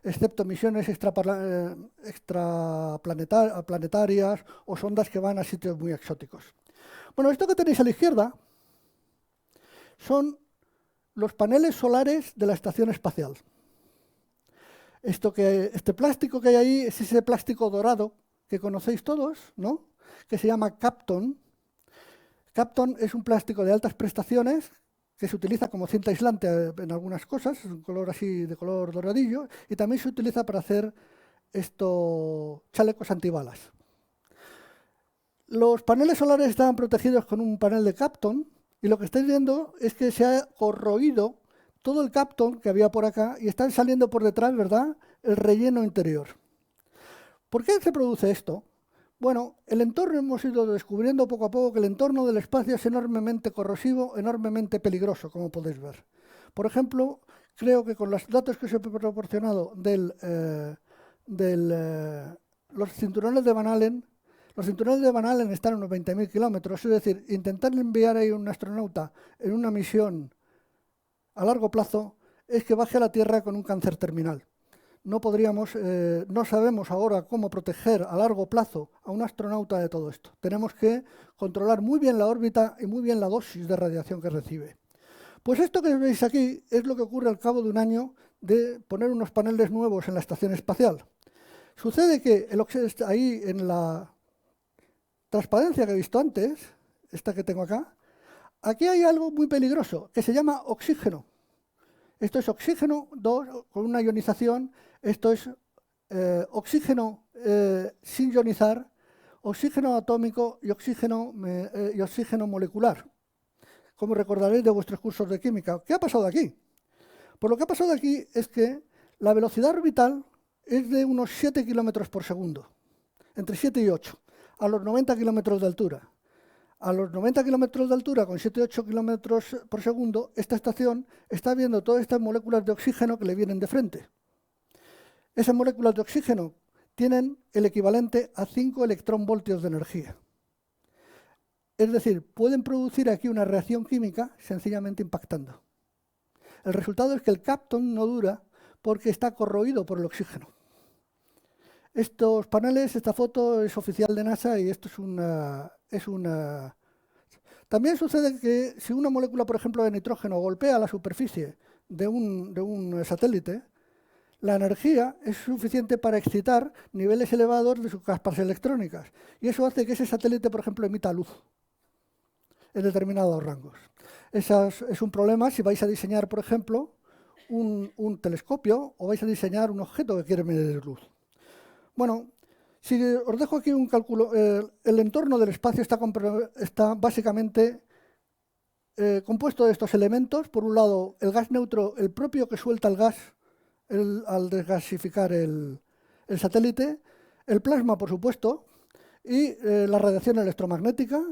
excepto misiones extraplanetarias o sondas que van a sitios muy exóticos. Bueno, esto que tenéis a la izquierda son los paneles solares de la estación espacial. Este plástico que hay ahí es ese plástico dorado que conocéis todos, ¿no? Que se llama Kapton. Kapton es un plástico de altas prestaciones que se utiliza como cinta aislante en algunas cosas, es un color así de color doradillo, y también se utiliza para hacer chalecos antibalas. Los paneles solares están protegidos con un panel de Kapton, y lo que estáis viendo es que se ha corroído todo el Kapton que había por acá y están saliendo por detrás, ¿verdad?, el relleno interior. ¿Por qué se produce esto? Bueno, el entorno, hemos ido descubriendo poco a poco que el entorno del espacio es enormemente corrosivo, enormemente peligroso, como podéis ver. Por ejemplo, creo que con los datos que os he proporcionado los cinturones de Van Allen, los cinturones de Van Allen están a unos 20.000 kilómetros, es decir, intentar enviar ahí un astronauta en una misión a largo plazo es que baje a la Tierra con un cáncer terminal. No sabemos ahora cómo proteger a largo plazo a un astronauta de todo esto. Tenemos que controlar muy bien la órbita y muy bien la dosis de radiación que recibe. Pues esto que veis aquí es lo que ocurre al cabo de un año de poner unos paneles nuevos en la estación espacial. Sucede que ahí en la transparencia que he visto antes, esta que tengo acá, aquí hay algo muy peligroso que se llama oxígeno. Esto es oxígeno 2 con una ionización, esto es oxígeno sin ionizar, oxígeno atómico y oxígeno molecular, como recordaréis de vuestros cursos de química. ¿Qué ha pasado aquí? Pues lo que ha pasado aquí es que la velocidad orbital es de unos 7 kilómetros por segundo, entre 7 y 8, a los 90 kilómetros de altura. A los 90 kilómetros de altura, con 7 y 8 kilómetros por segundo, esta estación está viendo todas estas moléculas de oxígeno que le vienen de frente. Esas moléculas de oxígeno tienen el equivalente a 5 electronvoltios de energía. Es decir, pueden producir aquí una reacción química sencillamente impactando. El resultado es que el Kapton no dura porque está corroído por el oxígeno. Estos paneles, esta foto es oficial de NASA y esto es una... También sucede que si una molécula, por ejemplo, de nitrógeno golpea la superficie de un satélite, la energía es suficiente para excitar niveles elevados de sus capas electrónicas. Y eso hace que ese satélite, por ejemplo, emita luz en determinados rangos. Es un problema si vais a diseñar, por ejemplo, un telescopio o vais a diseñar un objeto que quiere medir luz. Bueno, si os dejo aquí un cálculo, el entorno del espacio está básicamente compuesto de estos elementos. Por un lado, el gas neutro, el propio que suelta el gas al desgasificar el satélite, el plasma, por supuesto, y la radiación electromagnética,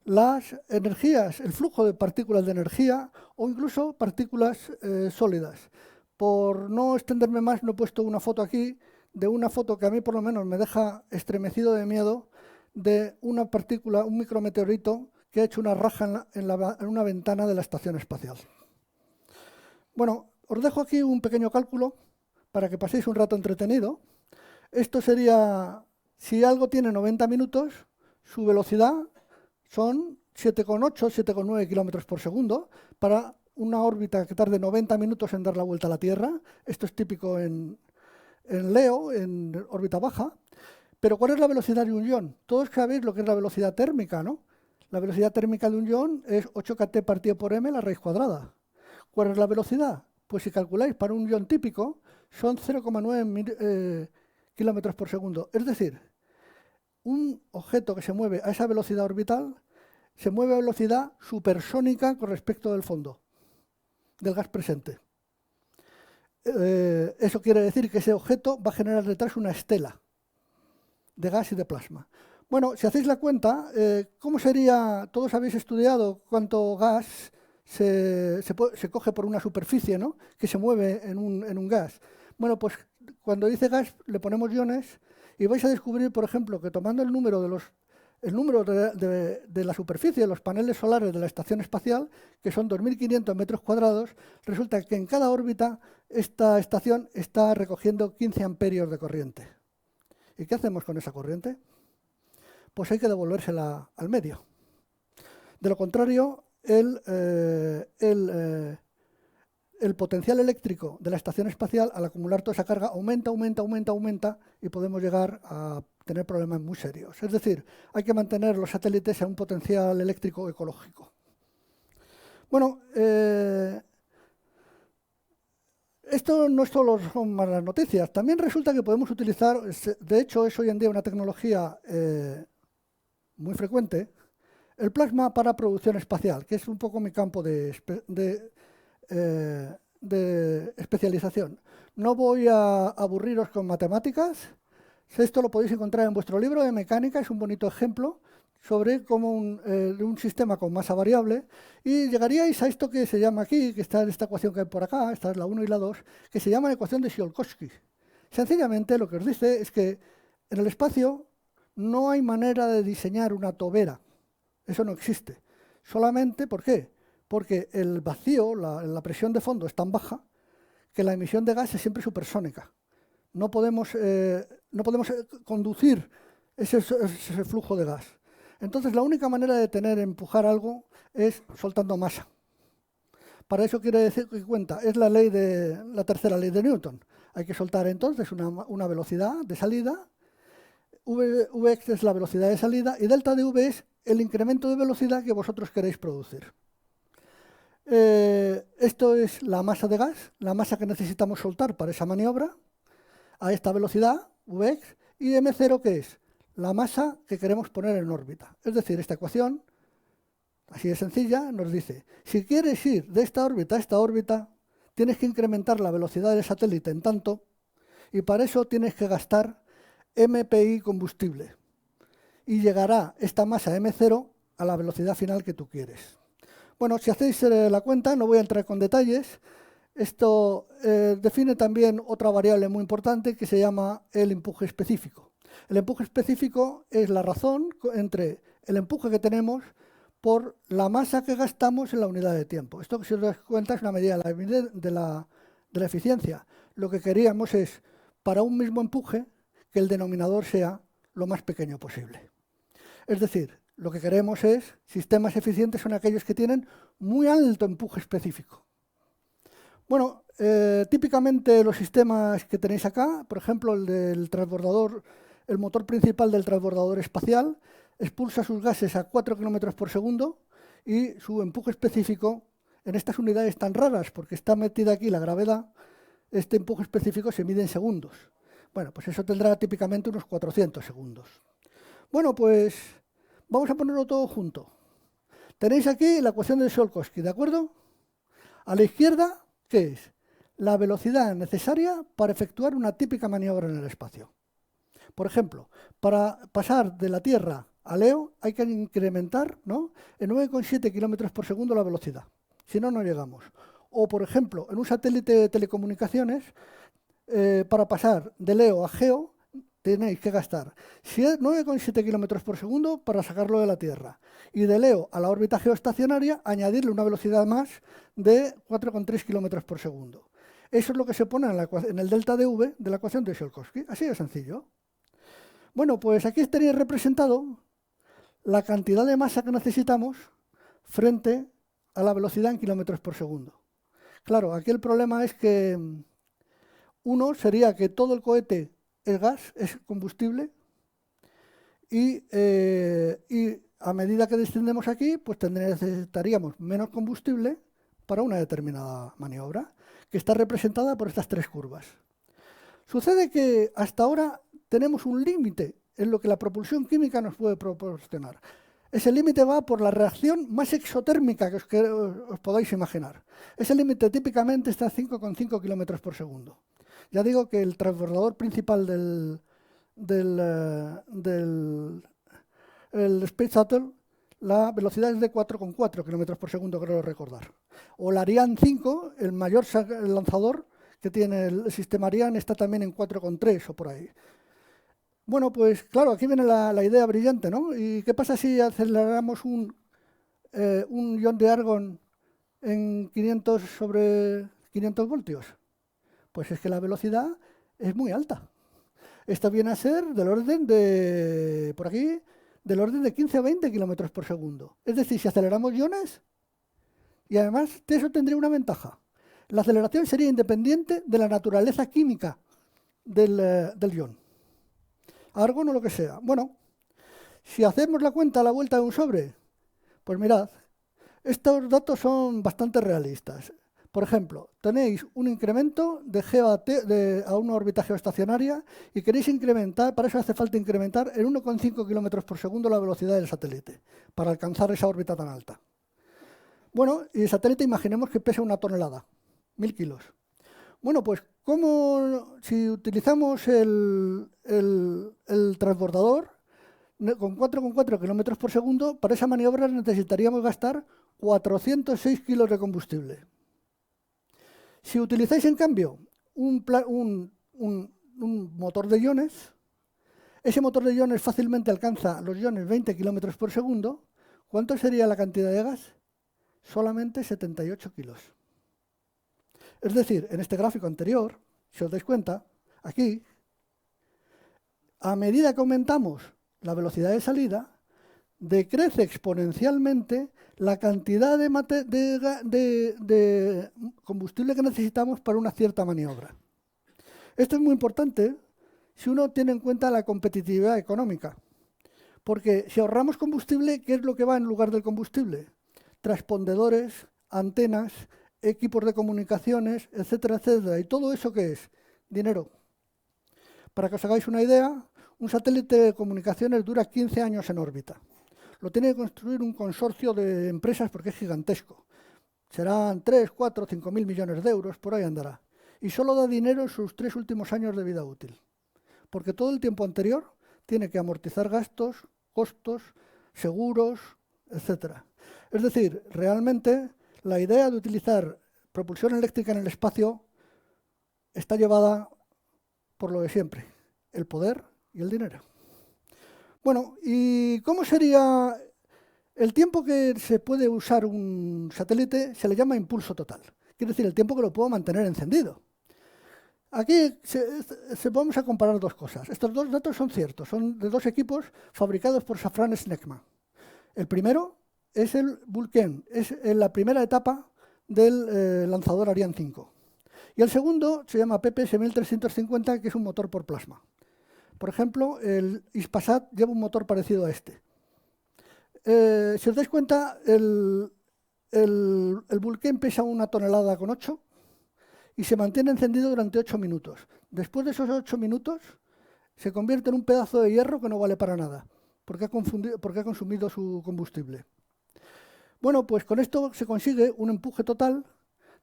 las energías, el flujo de partículas de energía o incluso partículas sólidas. Por no extenderme más, no he puesto una foto aquí, de una foto que a mí por lo menos me deja estremecido de miedo, de una partícula, un micrometeorito que ha hecho una raja en una ventana de la estación espacial. Bueno, os dejo aquí un pequeño cálculo para que paséis un rato entretenido. Esto sería, si algo tiene 90 minutos, su velocidad son 7,8, 7,9 kilómetros por segundo para una órbita que tarde 90 minutos en dar la vuelta a la Tierra. Esto es típico en LEO, en órbita baja. Pero ¿cuál es la velocidad de un ion? Todos sabéis lo que es la velocidad térmica, ¿no? La velocidad térmica de un ion es 8 kT partido por m la raíz cuadrada. ¿Cuál es la velocidad? Pues si calculáis para un ion típico, son 0,9 kilómetros por segundo. Es decir, un objeto que se mueve a esa velocidad orbital se mueve a velocidad supersónica con respecto del fondo, del gas presente. Eso quiere decir que ese objeto va a generar detrás una estela de gas y de plasma. Bueno, si hacéis la cuenta, ¿cómo sería? Todos habéis estudiado cuánto gas se coge por una superficie, ¿no?, que se mueve en un gas. Bueno, pues cuando dice gas le ponemos iones y vais a descubrir, por ejemplo, que tomando el número de la superficie de los paneles solares de la estación espacial, que son 2.500 metros cuadrados, resulta que en cada órbita esta estación está recogiendo 15 amperios de corriente. ¿Y qué hacemos con esa corriente? Pues hay que devolvérsela al medio. De lo contrario, el potencial eléctrico de la estación espacial, al acumular toda esa carga, aumenta y podemos llegar a tener problemas muy serios. Es decir, hay que mantener los satélites a un potencial eléctrico ecológico. Bueno, esto no solo son malas noticias, también resulta que podemos utilizar, de hecho es hoy en día una tecnología muy frecuente, el plasma para producción espacial, que es un poco mi campo de especialización. No voy a aburriros con matemáticas. Esto lo podéis encontrar en vuestro libro de mecánica, es un bonito ejemplo sobre cómo un sistema con masa variable, y llegaríais a esto que se llama aquí, que está en esta ecuación que hay por acá, esta es la 1 y la 2, que se llama la ecuación de Tsiolkovsky. Sencillamente lo que os dice es que en el espacio no hay manera de diseñar una tobera, eso no existe. Solamente, ¿por qué? Porque el vacío, la presión de fondo es tan baja que la emisión de gas es siempre supersónica. No podemos conducir ese flujo de gas. Entonces, la única manera de empujar algo es soltando masa. Para eso quiere decir que cuenta, es la tercera ley de Newton. Hay que soltar entonces una velocidad de salida, Vx es la velocidad de salida y delta de V es el incremento de velocidad que vosotros queréis producir. Esto es la masa de gas, la masa que necesitamos soltar para esa maniobra. a esta velocidad, Vx, y m0, ¿qué es? La masa que queremos poner en órbita. Es decir, esta ecuación, así de sencilla, nos dice, si quieres ir de esta órbita a esta órbita, tienes que incrementar la velocidad del satélite en tanto, y para eso tienes que gastar mpi combustible. Y llegará esta masa m0 a la velocidad final que tú quieres. Bueno, si hacéis la cuenta, no voy a entrar con detalles. Esto define también otra variable muy importante que se llama el empuje específico. El empuje específico es la razón entre el empuje que tenemos por la masa que gastamos en la unidad de tiempo. Esto, si os das cuenta, es una medida de la eficiencia. Lo que queríamos es, para un mismo empuje, que el denominador sea lo más pequeño posible. Es decir, lo que queremos es, sistemas eficientes son aquellos que tienen muy alto empuje específico. Bueno, típicamente los sistemas que tenéis acá, por ejemplo, el del transbordador, el motor principal del transbordador espacial, expulsa sus gases a 4 km por segundo y su empuje específico, en estas unidades tan raras, porque está metida aquí la gravedad, este empuje específico se mide en segundos. Bueno, pues eso tendrá típicamente unos 400 segundos. Bueno, pues vamos a ponerlo todo junto. Tenéis aquí la ecuación de Tsiolkovsky, ¿de acuerdo? A la izquierda, ¿qué es? La velocidad necesaria para efectuar una típica maniobra en el espacio. Por ejemplo, para pasar de la Tierra a Leo hay que incrementar, ¿no?, en 9,7 km por segundo la velocidad. Si no, no llegamos. O, por ejemplo, en un satélite de telecomunicaciones, para pasar de Leo a Geo, tenéis que gastar 9,7 km por segundo para sacarlo de la Tierra. Y de Leo a la órbita geoestacionaria, añadirle una velocidad más de 4,3 km por segundo. Eso es lo que se pone en el delta de V de la ecuación de Tsiolkovsky. Así de sencillo. Bueno, pues aquí estaría representado la cantidad de masa que necesitamos frente a la velocidad en kilómetros por segundo. Claro, aquí el problema es que uno sería que todo el cohete es gas, es combustible, y a medida que descendemos aquí, pues necesitaríamos menos combustible para una determinada maniobra, que está representada por estas tres curvas. Sucede que hasta ahora tenemos un límite en lo que la propulsión química nos puede proporcionar. Ese límite va por la reacción más exotérmica que os podáis imaginar. Ese límite típicamente está a 5,5 km por segundo. Ya digo que el transbordador principal el Space Shuttle, la velocidad es de 4,4 km por segundo, creo recordar. O el Ariane 5, el mayor lanzador que tiene el sistema Ariane, está también en 4,3 o por ahí. Bueno, pues claro, aquí viene la idea brillante, ¿no? ¿Y qué pasa si aceleramos un ion de argón en 500 sobre 500 voltios? Pues es que la velocidad es muy alta. Esto viene a ser del orden de, por aquí, del orden de 15 a 20 kilómetros por segundo. Es decir, si aceleramos iones, y además eso tendría una ventaja. La aceleración sería independiente de la naturaleza química del ion. Argón o lo que sea. Bueno, si hacemos la cuenta a la vuelta de un sobre, pues mirad, estos datos son bastante realistas. Por ejemplo, tenéis un incremento de Geo a una órbita geoestacionaria y queréis incrementar, para eso hace falta incrementar en 1,5 km por segundo la velocidad del satélite, para alcanzar esa órbita tan alta. Bueno, y el satélite imaginemos que pesa 1 tonelada, 1000 kilos. Bueno, pues si utilizamos el transbordador con 4,4 km por segundo, para esa maniobra necesitaríamos gastar 406 kilos de combustible. Si utilizáis, en cambio, un motor de iones, ese motor de iones fácilmente alcanza los iones 20 km por segundo. ¿Cuánto sería la cantidad de gas? Solamente 78 kilos. Es decir, en este gráfico anterior, si os dais cuenta, aquí, a medida que aumentamos la velocidad de salida, decrece exponencialmente la cantidad de combustible que necesitamos para una cierta maniobra. Esto es muy importante si uno tiene en cuenta la competitividad económica, porque si ahorramos combustible, ¿qué es lo que va en lugar del combustible? Transpondedores, antenas, equipos de comunicaciones, etcétera, etcétera. ¿Y todo eso qué es? Dinero. Para que os hagáis una idea, un satélite de comunicaciones dura 15 años en órbita. Lo tiene que construir un consorcio de empresas porque es gigantesco. Serán 3, 4, 5 mil millones de euros, por ahí andará. Y solo da dinero en sus 3 últimos años de vida útil. Porque todo el tiempo anterior tiene que amortizar gastos, costos, seguros, etc. Es decir, realmente la idea de utilizar propulsión eléctrica en el espacio está llevada por lo de siempre, el poder y el dinero. Bueno, ¿y cómo sería el tiempo que se puede usar un satélite? Se le llama impulso total. Quiere decir, el tiempo que lo puedo mantener encendido. Aquí vamos a comparar dos cosas. Estos dos datos son ciertos, son de dos equipos fabricados por Safran Snecma. El primero es el Vulcain, es la primera etapa del lanzador Ariane 5. Y el segundo se llama PPS 1350, que es un motor por plasma. Por ejemplo, el Ispasat lleva un motor parecido a este. Si os dais cuenta, el Vulcain pesa 1,8 toneladas y se mantiene encendido durante 8 minutos. Después de esos 8 minutos, se convierte en un pedazo de hierro que no vale para nada, porque ha consumido su combustible. Bueno, pues con esto se consigue un empuje total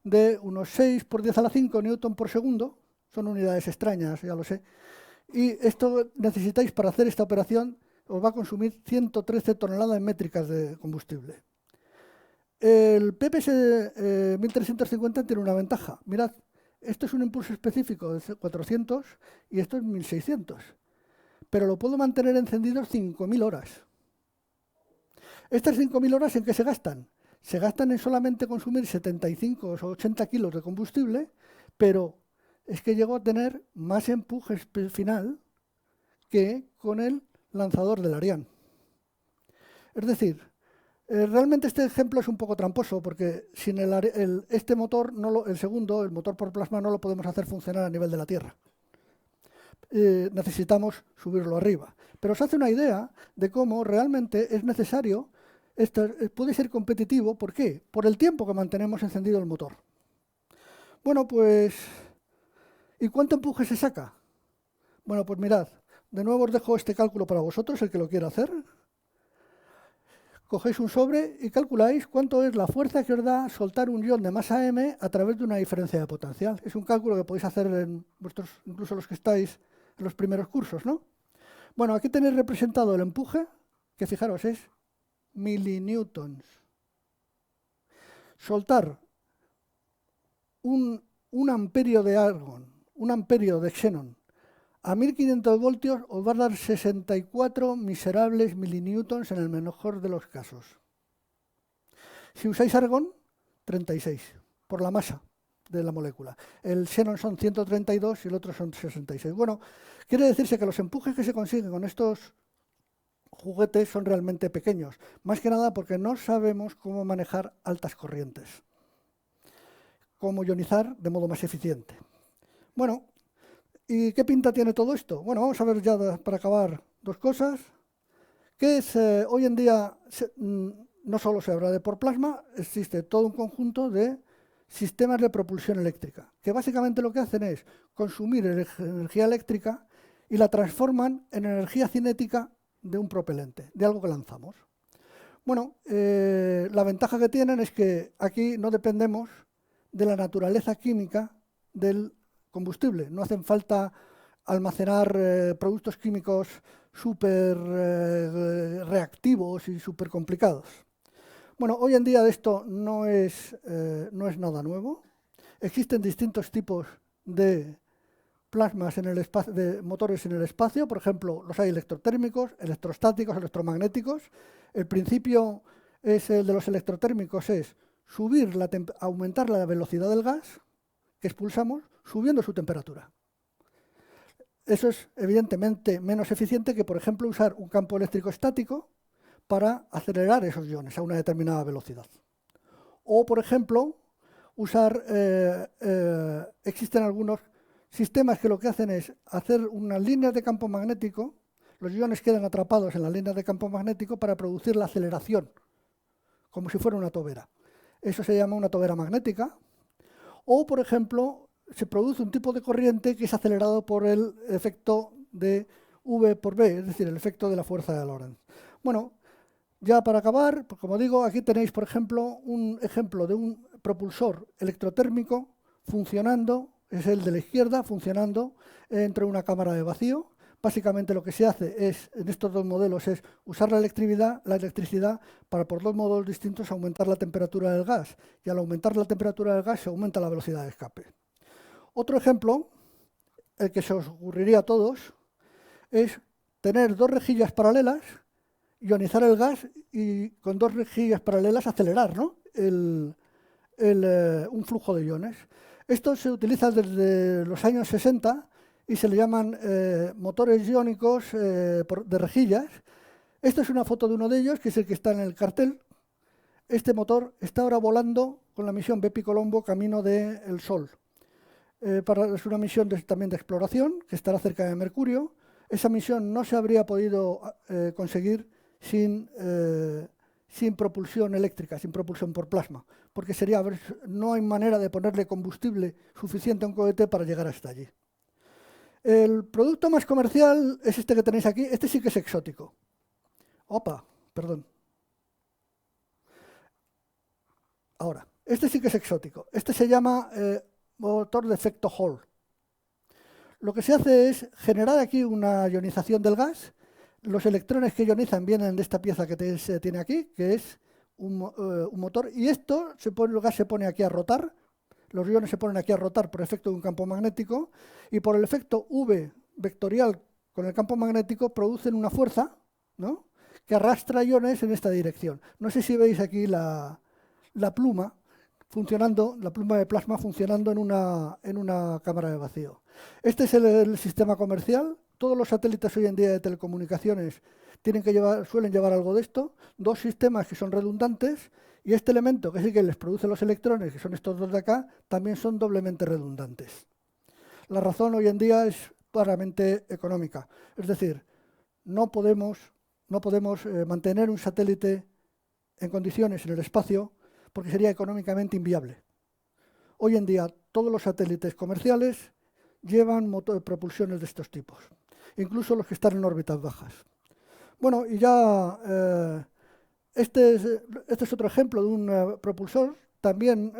de unos 6 por 10 a la 5 newton por segundo. Son unidades extrañas, ya lo sé. Y esto necesitáis para hacer esta operación, os va a consumir 113 toneladas métricas de combustible. El PPS 1350 tiene una ventaja. Mirad, esto es un impulso específico de 400 y esto es 1600. Pero lo puedo mantener encendido 5000 horas. ¿Estas 5000 horas en qué se gastan? Se gastan en solamente consumir 75 o 80 kilos de combustible, pero es que llego a tener más empuje final que con el lanzador del Ariane. Es decir, realmente este ejemplo es un poco tramposo porque sin este motor, el segundo, el motor por plasma, no lo podemos hacer funcionar a nivel de la Tierra. Necesitamos subirlo arriba. Pero os hace una idea de cómo realmente es necesario, puede ser competitivo. ¿Por qué? Por el tiempo que mantenemos encendido el motor. Bueno, pues, ¿y cuánto empuje se saca? Bueno, pues mirad, de nuevo os dejo este cálculo para vosotros, el que lo quiera hacer. Cogéis un sobre y calculáis cuánto es la fuerza que os da soltar un ion de masa m a través de una diferencia de potencial. Es un cálculo que podéis hacer en incluso los que estáis en los primeros cursos, ¿no? Bueno, aquí tenéis representado el empuje, que fijaros es milinewtons. Soltar un amperio de argón, un amperio de xenón, a 1500 voltios os va a dar 64 miserables milinewtons en el mejor de los casos. Si usáis argón, 36, por la masa de la molécula. El xenón son 132 y el otro son 66. Bueno, quiere decirse que los empujes que se consiguen con estos juguetes son realmente pequeños, más que nada porque no sabemos cómo manejar altas corrientes, cómo ionizar de modo más eficiente. Bueno, ¿y qué pinta tiene todo esto? Bueno, vamos a ver ya para acabar dos cosas. Que es, hoy en día no solo se habla de por plasma, existe todo un conjunto de sistemas de propulsión eléctrica, que básicamente lo que hacen es consumir energía eléctrica y la transforman en energía cinética de un propelente, de algo que lanzamos. Bueno, la ventaja que tienen es que aquí no dependemos de la naturaleza química del combustible. No hacen falta almacenar productos químicos súper reactivos y súper complicados. Bueno, hoy en día esto no es nada nuevo. Existen distintos tipos de plasmas en el espacio, de motores en el espacio. Por ejemplo, los hay electrotérmicos, electrostáticos, electromagnéticos. El principio es el de los electrotérmicos, es aumentar la velocidad del gas que expulsamos subiendo su temperatura. Eso es evidentemente menos eficiente que, por ejemplo, usar un campo eléctrico estático para acelerar esos iones a una determinada velocidad. O, por ejemplo, existen algunos sistemas que lo que hacen es hacer unas líneas de campo magnético, los iones quedan atrapados en las líneas de campo magnético para producir la aceleración, como si fuera una tobera. Eso se llama una tobera magnética. O, por ejemplo, se produce un tipo de corriente que es acelerado por el efecto de V por B, es decir, el efecto de la fuerza de Lorentz. Bueno, ya para acabar, pues como digo, aquí tenéis, por ejemplo, un ejemplo de un propulsor electrotérmico funcionando, es el de la izquierda, funcionando entre una cámara de vacío. Básicamente lo que se hace es, en estos dos modelos, es usar la electricidad para por dos modos distintos aumentar la temperatura del gas. Y al aumentar la temperatura del gas se aumenta la velocidad de escape. Otro ejemplo, el que se os ocurriría a todos, es tener dos rejillas paralelas, ionizar el gas y con dos rejillas paralelas acelerar, ¿no? Un flujo de iones. Esto se utiliza desde los años 60 y se le llaman motores iónicos de rejillas. Esta es una foto de uno de ellos, que es el que está en el cartel. Este motor está ahora volando con la misión Bepi Colombo camino del Sol. Es una misión también de exploración que estará cerca de Mercurio. Esa misión no se habría podido conseguir sin propulsión eléctrica, sin propulsión por plasma, porque no hay manera de ponerle combustible suficiente a un cohete para llegar hasta allí. El producto más comercial es este que tenéis aquí. Este sí que es exótico. Opa, perdón. Ahora, este sí que es exótico. Este se llama motor de efecto Hall. Lo que se hace es generar aquí una ionización del gas. Los electrones que ionizan vienen de esta pieza que se tiene aquí, que es un motor, y el gas se pone aquí a rotar. Los iones se ponen aquí a rotar por efecto de un campo magnético, y por el efecto V vectorial con el campo magnético producen una fuerza, ¿no?, que arrastra iones en esta dirección. No sé si veis aquí la pluma funcionando, la pluma de plasma funcionando en una cámara de vacío. Este es el sistema comercial. Todos los satélites hoy en día de telecomunicaciones suelen llevar algo de esto. Dos sistemas que son redundantes, y este elemento, que es el que les produce los electrones, que son estos dos de acá, también son doblemente redundantes. La razón hoy en día es claramente económica. Es decir, no podemos mantener un satélite en condiciones en el espacio porque sería económicamente inviable. Hoy en día todos los satélites comerciales llevan propulsiones de estos tipos, incluso los que están en órbitas bajas. Bueno, y ya este es otro ejemplo de un propulsor, también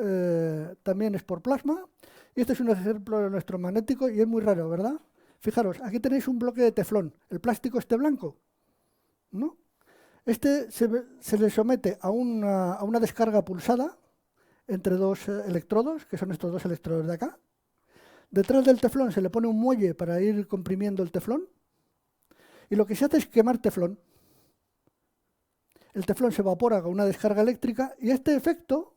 es por plasma, y este es un ejemplo electromagnético y es muy raro, ¿verdad? Fijaros, aquí tenéis un bloque de teflón, el plástico este blanco, ¿no? Este se le somete a una descarga pulsada entre dos electrodos, que son estos dos electrodos de acá. Detrás del teflón se le pone un muelle para ir comprimiendo el teflón, y lo que se hace es quemar teflón. El teflón se evapora con una descarga eléctrica, y este efecto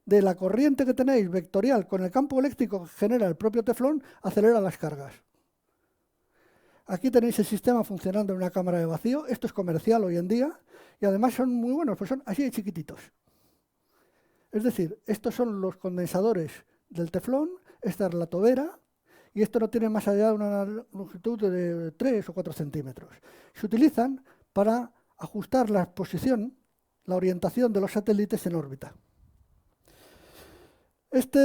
de la corriente que tenéis vectorial con el campo eléctrico que genera el propio teflón acelera las cargas. Aquí tenéis el sistema funcionando en una cámara de vacío. Esto es comercial hoy en día y además son muy buenos, pues son así de chiquititos. Es decir, estos son los condensadores del teflón, esta es la tobera, y esto no tiene más allá de una longitud de 3 o 4 centímetros. Se utilizan para ajustar la posición, la orientación de los satélites en órbita. Este